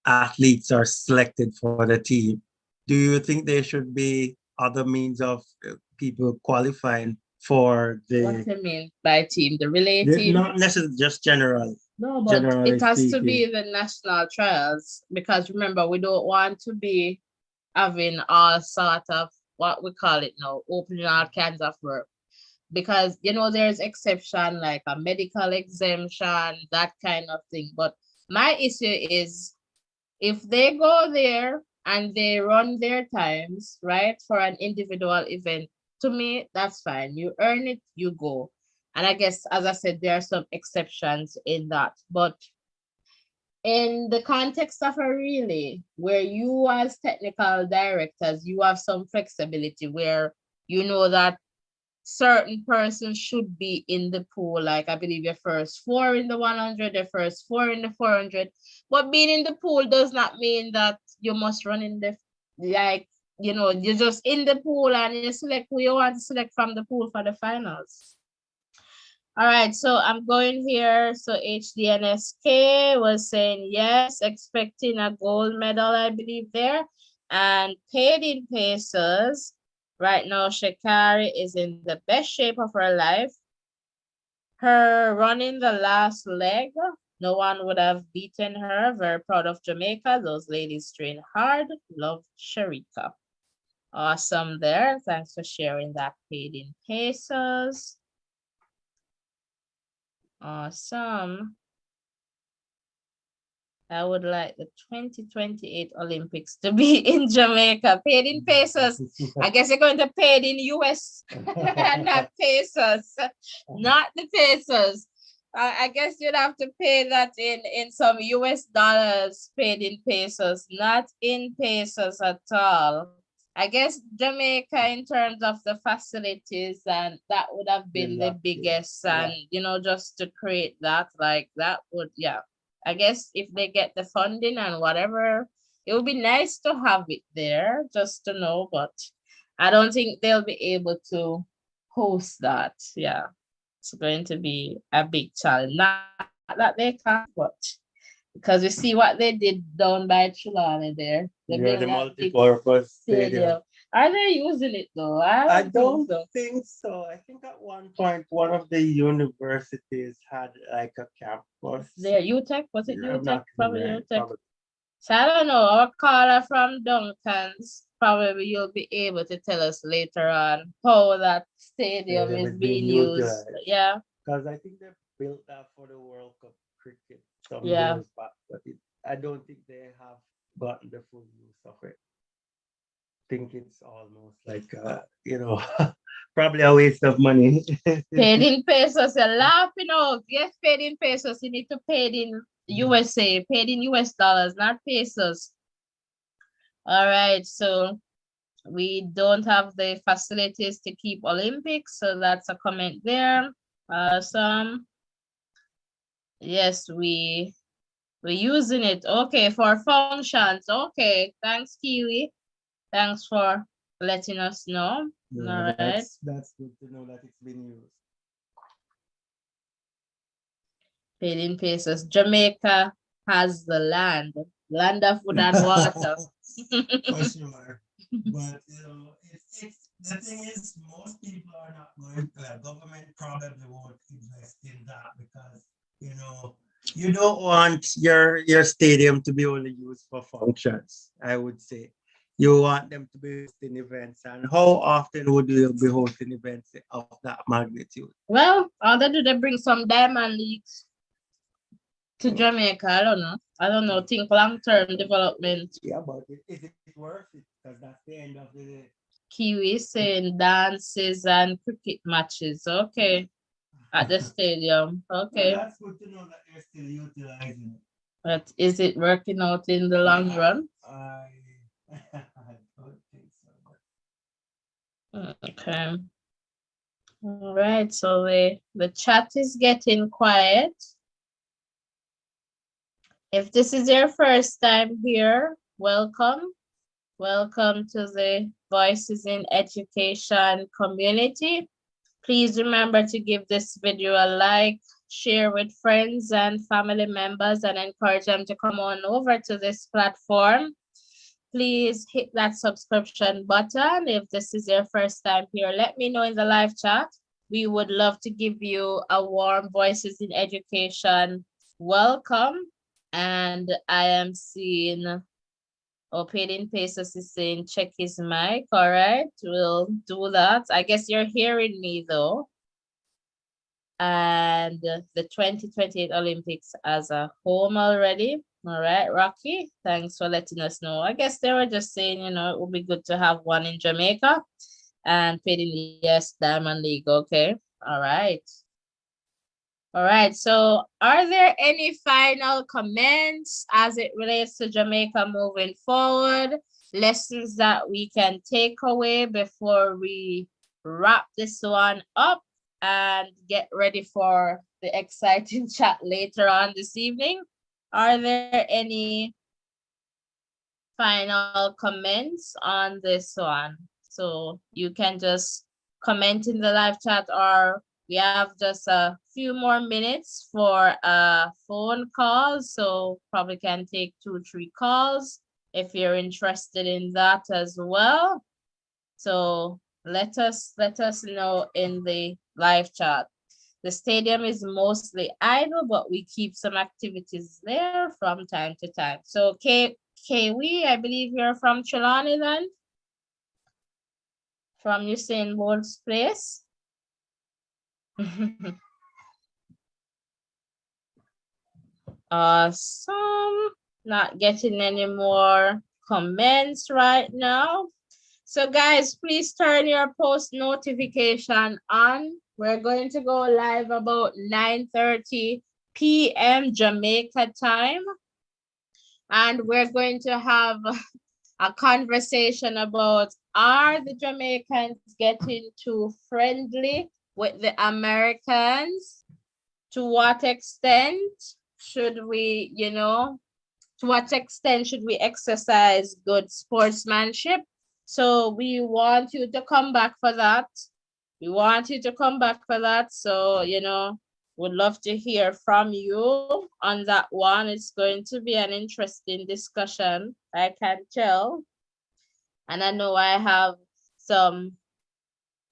athletes are selected for the team? Do you think there should be other means of people qualifying for What the? do you mean by team? The relay team? Not necessarily just general. No, but Generally it has to speaking. be the national trials, because remember, we don't want to be having all sort of what we call it now, opening all kinds of work. Because you know there's exception like a medical exemption, that kind of thing. But my issue is if they go there and they run their times, right, for an individual event, to me, that's fine. You earn it, you go. And I guess, as I said, there are some exceptions in that. But in the context of a relay, where you as technical directors, you have some flexibility where you know that certain persons should be in the pool, like I believe your first 4 in the 100, the first 4 in the 400. But being in the pool does not mean that you must run in the, like, you know, you're just in the pool and you select who you want to select from the pool for the finals. All right, so I'm going here. So HDNSK was saying yes, expecting a gold medal, I believe there. And paid in pesos. Right now, Shekari is in the best shape of her life. Her running the last leg, no one would have beaten her. Very proud of Jamaica. Those ladies train hard. Love Sharika. Awesome there. Thanks for sharing that, paid in pesos. Awesome. I would like the 2028 Olympics to be in Jamaica, paid in pesos. I guess you're going to pay it in US, not pesos, not the pesos. I guess you'd have to pay that in some US dollars, paid in pesos, not in pesos at all. I guess Jamaica, in terms of the facilities, and that would have been the biggest, and you know, just to create that, like that would, yeah. I guess if they get the funding and whatever, it would be nice to have it there, just to know, but I don't think they'll be able to host that. Yeah, it's going to be a big challenge. Not that they can't, but because you see what they did down by Trelawney there. They the multi-purpose stadium. Are they using it though? I don't think so. I think at one point one of the universities had like a campus. There, UTech, was it UTech? Probably Right, UTech. So I don't know. Our caller from Duncan's, probably you'll be able to tell us later on how that stadium is being used. Yeah. Because I think they built that for the World Cup cricket some Yeah. years back, but I don't think they have gotten the full use of it. I think it's almost like you know, probably a waste of money. Paid in pesos, you're laughing out. Yes, paid in pesos. You need to pay it in USA, paid in US dollars, not pesos. All right, so we don't have the facilities to keep Olympics, so that's a comment there. Awesome. Yes, we're using it. Okay, for functions. Okay, thanks, Kiwi. Thanks for letting us know. All right. That's good to know that it's been used. Paid in pesos. Jamaica has the land of food and water. For sure. But you know, it's the thing is most people are not going to, government probably won't invest in that because you know you don't want your stadium to be only used for functions, I would say. you want them to be hosting events, and how often would you be hosting events of that magnitude? Well, all they do, they bring some diamond leagues to Jamaica. I don't know. I don't know. Think long-term development. Yeah, but is it worth it? Because that's the end of the day. Kiwi saying dances and cricket matches. Okay. At the stadium. Okay. Well, that's good to know that they're still utilizing it. But is it working out in the long run? I don't think so. Okay. All right. So the chat is getting quiet. If this is your first time here, welcome. Welcome to the Voices in Education community. Please remember to give this video a like, share with friends and family members, and encourage them to come on over to this platform. Please hit that subscription button. If this is your first time here, let me know in the live chat. We would love to give you a warm Voices in Education welcome. And I am seeing Opinion Pesos is saying check his mic. All right, we'll do that. I guess you're hearing me though. And the 2028 Olympics as a home already. All right, Rocky, thanks for letting us know. I guess they were just saying, you know, it would be good to have one in Jamaica and paid in yes, Diamond League. Okay, all right. All right, so are there any final comments as it relates to Jamaica moving forward? Lessons that we can take away before we wrap this one up and get ready for the exciting chat later on this evening? Are there any final comments on this one? So you can just comment in the live chat, or we have just a few more minutes for a phone call, so probably can take 2-3 calls if you're interested in that as well. So let us know in the live chat. The stadium is mostly idle, but we keep some activities there from time to time. So Kiwi, I believe you're from Trelawney then? From Usain Bolt's place? Awesome. Not getting any more comments right now. So guys, please turn your post notification on. We're going to go live about 9:30 p.m. Jamaica time. And we're going to have a conversation about, are the Jamaicans getting too friendly with the Americans? To what extent should we, you know, to what extent should we exercise good sportsmanship? So we want you to come back for that. We want you to come back for that. So, you know, would love to hear from you on that one. It's going to be an interesting discussion, I can tell. And I know I have some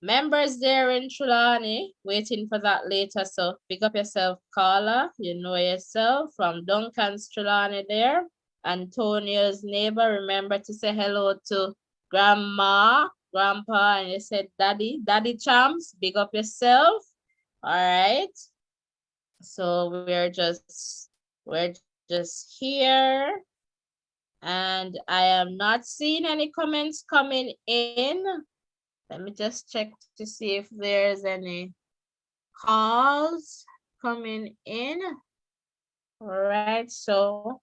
members there in Trelawney waiting for that later. So pick up yourself, Carla. You know yourself from Duncan's Trelawney there. Antonio's neighbor. Remember to say hello to Grandma, Grandpa, and you said Daddy, Daddy Champs. Big up yourself. All right. So we're just here. And I am not seeing any comments coming in. Let me just check to see if there's any calls coming in. All right, so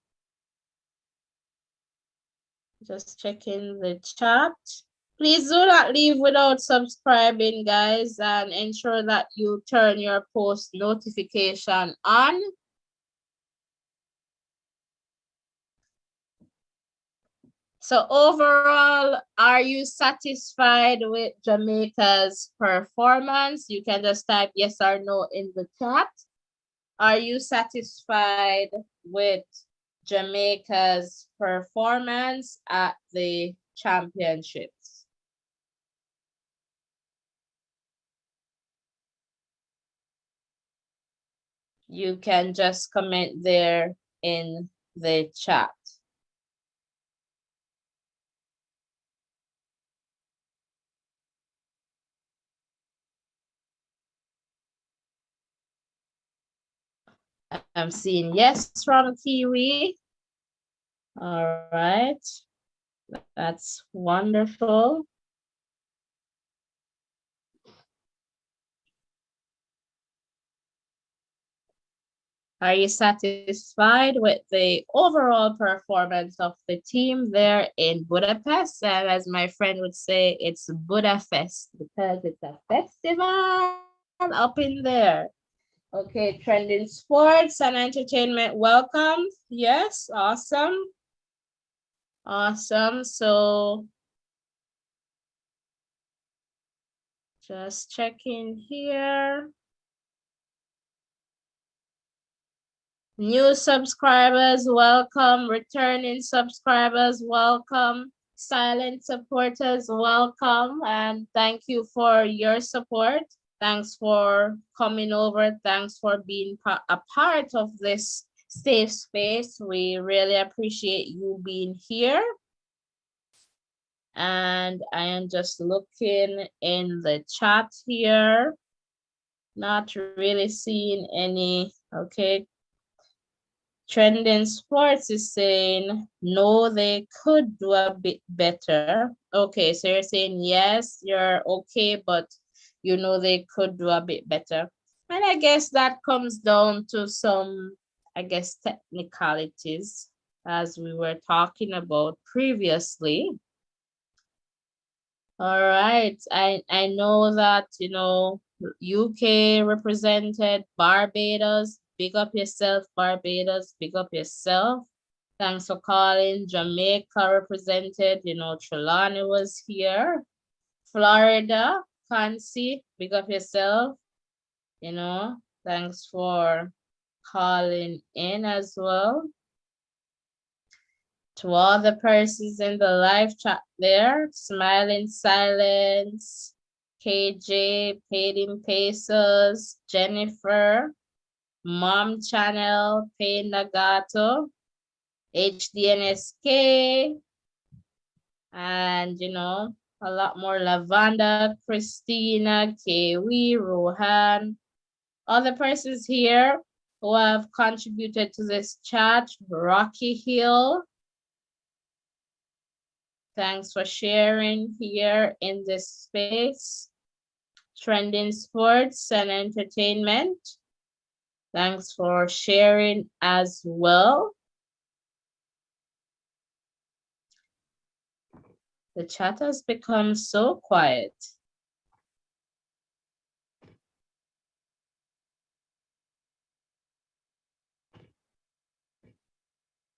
just checking the chat. Please do not leave without subscribing, guys, and ensure that you turn your post notification on. So overall, are you satisfied with Jamaica's performance? You can just type yes or no in the chat. Are you satisfied with Jamaica's performance at the championships? You can just comment there in the chat. I'm seeing yes from Kiwi. All right. That's wonderful. Are you satisfied with the overall performance of the team there in Budapest? And as my friend would say, it's Budapest because it's a festival up in there. Okay, trending sports and entertainment, welcome. Yes, awesome. Awesome. So just checking here. New subscribers, welcome. Returning subscribers, welcome. Silent supporters, welcome. And thank you for your support. Thanks for coming over. Thanks for being a part of this safe space. We really appreciate you being here. And I am just looking in the chat here. Not really seeing any, okay. Trending Sports is saying, no, they could do a bit better. Okay, so you're saying, yes, you're okay, but you know they could do a bit better. And I guess that comes down to some, I guess, technicalities, as we were talking about previously. All right, I know that, you know, UK represented, Barbados, big up yourself, Barbados, big up yourself. Thanks for calling. Jamaica represented, you know, Trelawney was here. Florida, Fancy, big up yourself, you know, thanks for calling in as well. To all the persons in the live chat there, Smiling Silence, KJ, Paid in Pesos, Jennifer, Mom Channel, Pay Nagato, HDNSK, and you know, a lot more. Lavanda, Christina, Kiwi, Rohan, other persons here who have contributed to this chat. Rocky Hill, thanks for sharing here in this space. Trending Sports and Entertainment, thanks for sharing as well. The chat has become so quiet.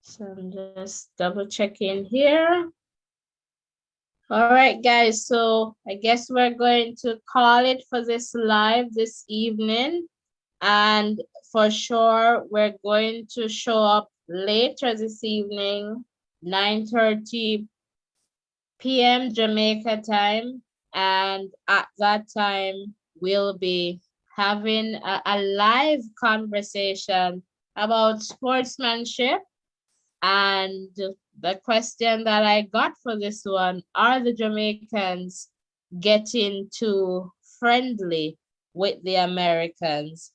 So I'm just double checking here. All right, guys, so I guess we're going to call it for this live this evening. And for sure, we're going to show up later this evening, 9:30 p.m. Jamaica time. And at that time, we'll be having a live conversation about sportsmanship. And the question that I got for this one, are the Jamaicans getting too friendly with the Americans?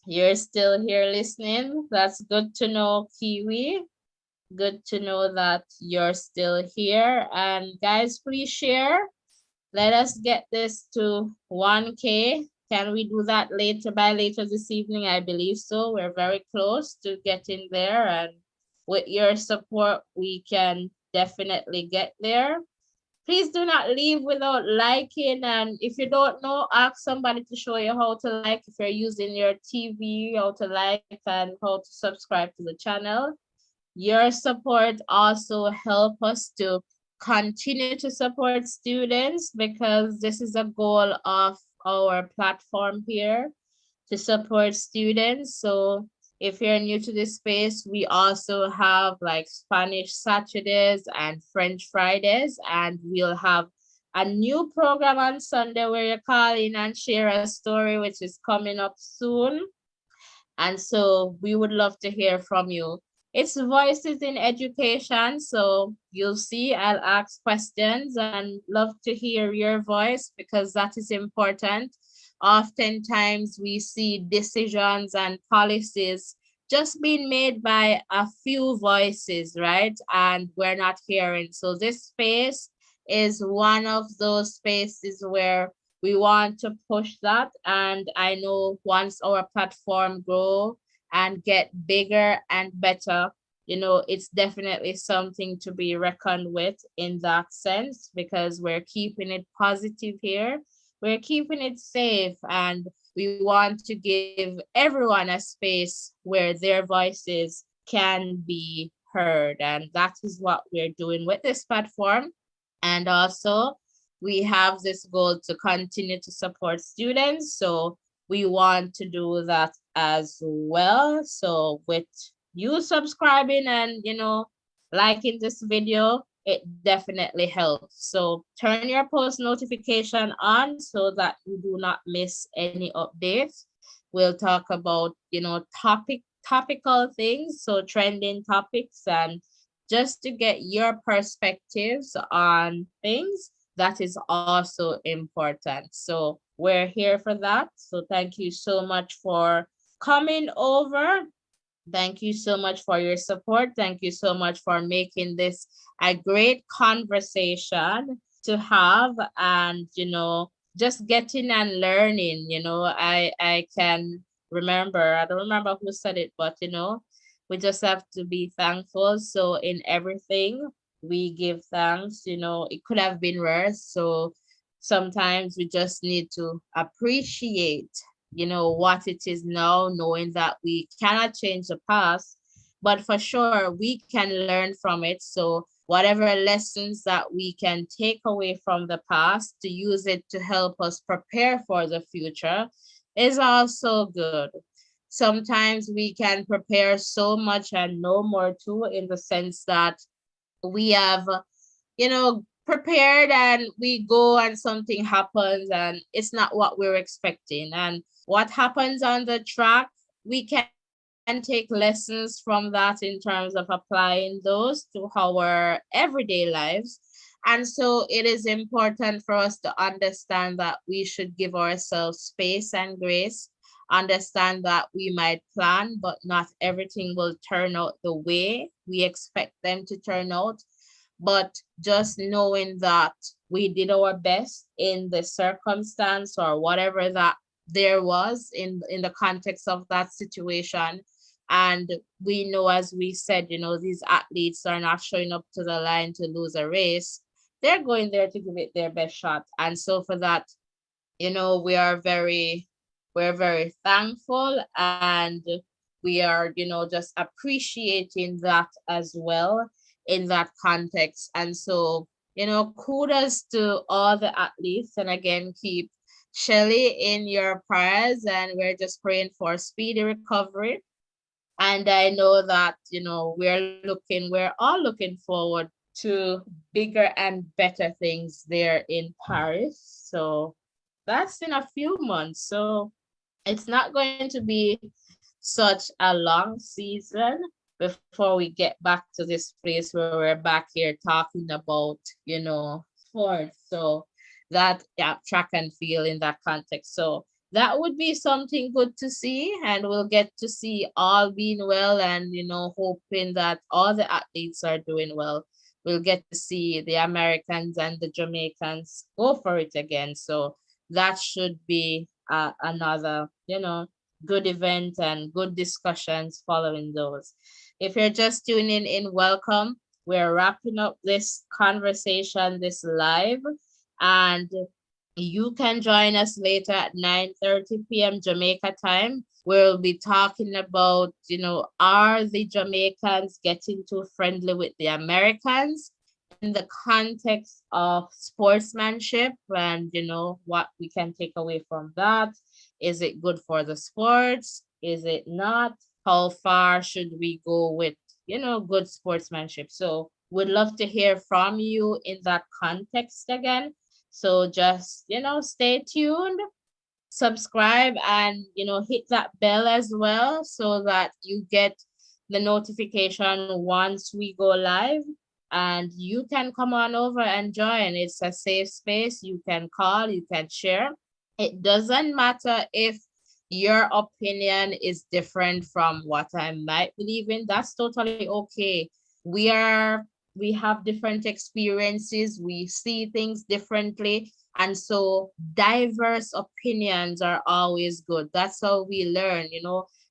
You're still here listening. That's good to know, Kiwi. Good to know that you're still here. And guys, please share. Let us get this to 1K. Can we do that by later this evening? I believe so. We're very close to getting there. And with your support, we can definitely get there. Please do not leave without liking. And if you don't know, ask somebody to show you how to like if you're using your TV, how to like and how to subscribe to the channel. Your support also help us to continue to support students, because this is a goal of our platform here, to support students. So if you're new to this space, we also have like Spanish Saturdays and French Fridays, and we'll have a new program on Sunday where you call in and share a story, which is coming up soon. And so we would love to hear from you. It's Voices in Education, so you'll see I'll ask questions and love to hear your voice, because that is important. Oftentimes we see decisions and policies just being made by a few voices, right? And we're not hearing. So this space is one of those spaces where we want to push that. And I know once our platform grow and get bigger and better, it's definitely something to be reckoned with in that sense, because we're keeping it positive here. We're keeping it safe, and we want to give everyone a space where their voices can be heard. And that is what we're doing with this platform. And also, we have this goal to continue to support students. So we want to do that as well. So with you subscribing and, liking this video, it definitely helps. So turn your post notification on so that you do not miss any updates. We'll talk about, topical things, so trending topics, and just to get your perspectives on things, that is also important. So we're here for that. So thank you so much for coming over. Thank you so much for your support. Thank you so much for making this a great conversation to have, and, just getting and learning. I can remember, I don't remember who said it, but, we just have to be thankful. So in everything, we give thanks. It could have been worse. So sometimes we just need to appreciate what it is now, knowing that we cannot change the past, but for sure we can learn from it. So whatever lessons that we can take away from the past to use it to help us prepare for the future is also good. Sometimes we can prepare so much and no more too, in the sense that we have prepared and we go and something happens and it's not what we're expecting. And what happens on the track, we can take lessons from that in terms of applying those to our everyday lives. And so it is important for us to understand that we should give ourselves space and grace, understand that we might plan, but not everything will turn out the way we expect them to turn out. But just knowing that we did our best in the circumstance or whatever that there was in the context of that situation. And we know, as we said, these athletes are not showing up to the line to lose a race. They're going there to give it their best shot. And so for that, we're very thankful, and we are, just appreciating that as well in that context. And so, kudos to all the athletes. And again, keep Shelly in your prayers, and we're just praying for speedy recovery. And I know that, we're all looking forward to bigger and better things there in Paris. So that's in a few months. So it's not going to be such a long season before we get back to this place where we're back here talking about, sports. So that, track and field in that context. So that would be something good to see, and we'll get to see all being well, and, hoping that all the athletes are doing well. We'll get to see the Americans and the Jamaicans go for it again. So that should be another, good event and good discussions following those. If you're just tuning in, welcome. We're wrapping up this conversation, this live, and you can join us later at 9:30 p.m. Jamaica time. We'll be talking about, are the Jamaicans getting too friendly with the Americans in the context of sportsmanship, and, what we can take away from that. Is it good for the sports? Is it not? How far should we go with, good sportsmanship? So would love to hear from you in that context again. So just, stay tuned, subscribe, and, hit that bell as well, so that you get the notification once we go live, and you can come on over and join. It's a safe space. You can call, you can share. It doesn't matter if your opinion is different from what I might believe in, that's totally okay. We have different experiences, we see things differently, and so diverse opinions are always good. That's how we learn,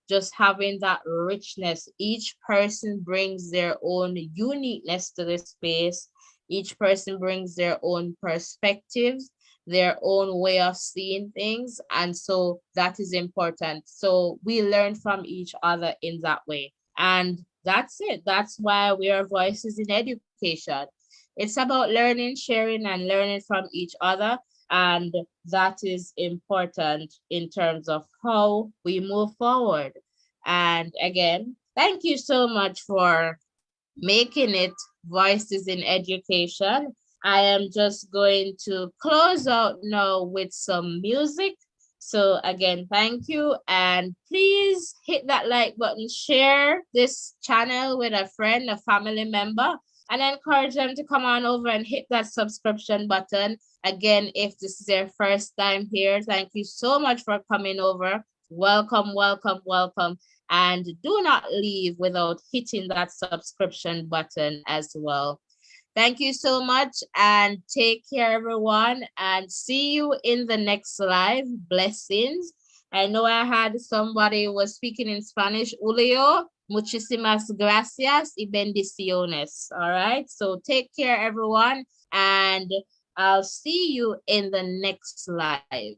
just having that richness. Each person brings their own uniqueness to the space. Each person brings their own perspectives, their own way of seeing things. And so that is important. So we learn from each other in that way. And that's it. That's why we are Voices in Education. It's about learning, sharing, and learning from each other. And that is important in terms of how we move forward. And again, thank you so much for making it Voices in Education. I am just going to close out now with some music. So again, thank you. And please hit that like button, share this channel with a friend, a family member, and encourage them to come on over and hit that subscription button. Again, if this is your first time here, thank you so much for coming over. Welcome, welcome, welcome. And do not leave without hitting that subscription button as well. Thank you so much and take care, everyone, and see you in the next live. Blessings. I know I had somebody who was speaking in Spanish. Julio, muchísimas gracias y bendiciones. All right. So take care, everyone, and I'll see you in the next live.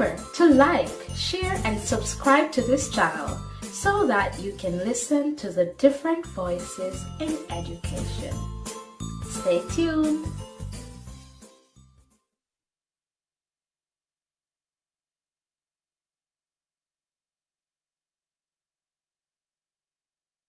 Remember to like, share, and subscribe to this channel so that you can listen to the different voices in education. Stay tuned.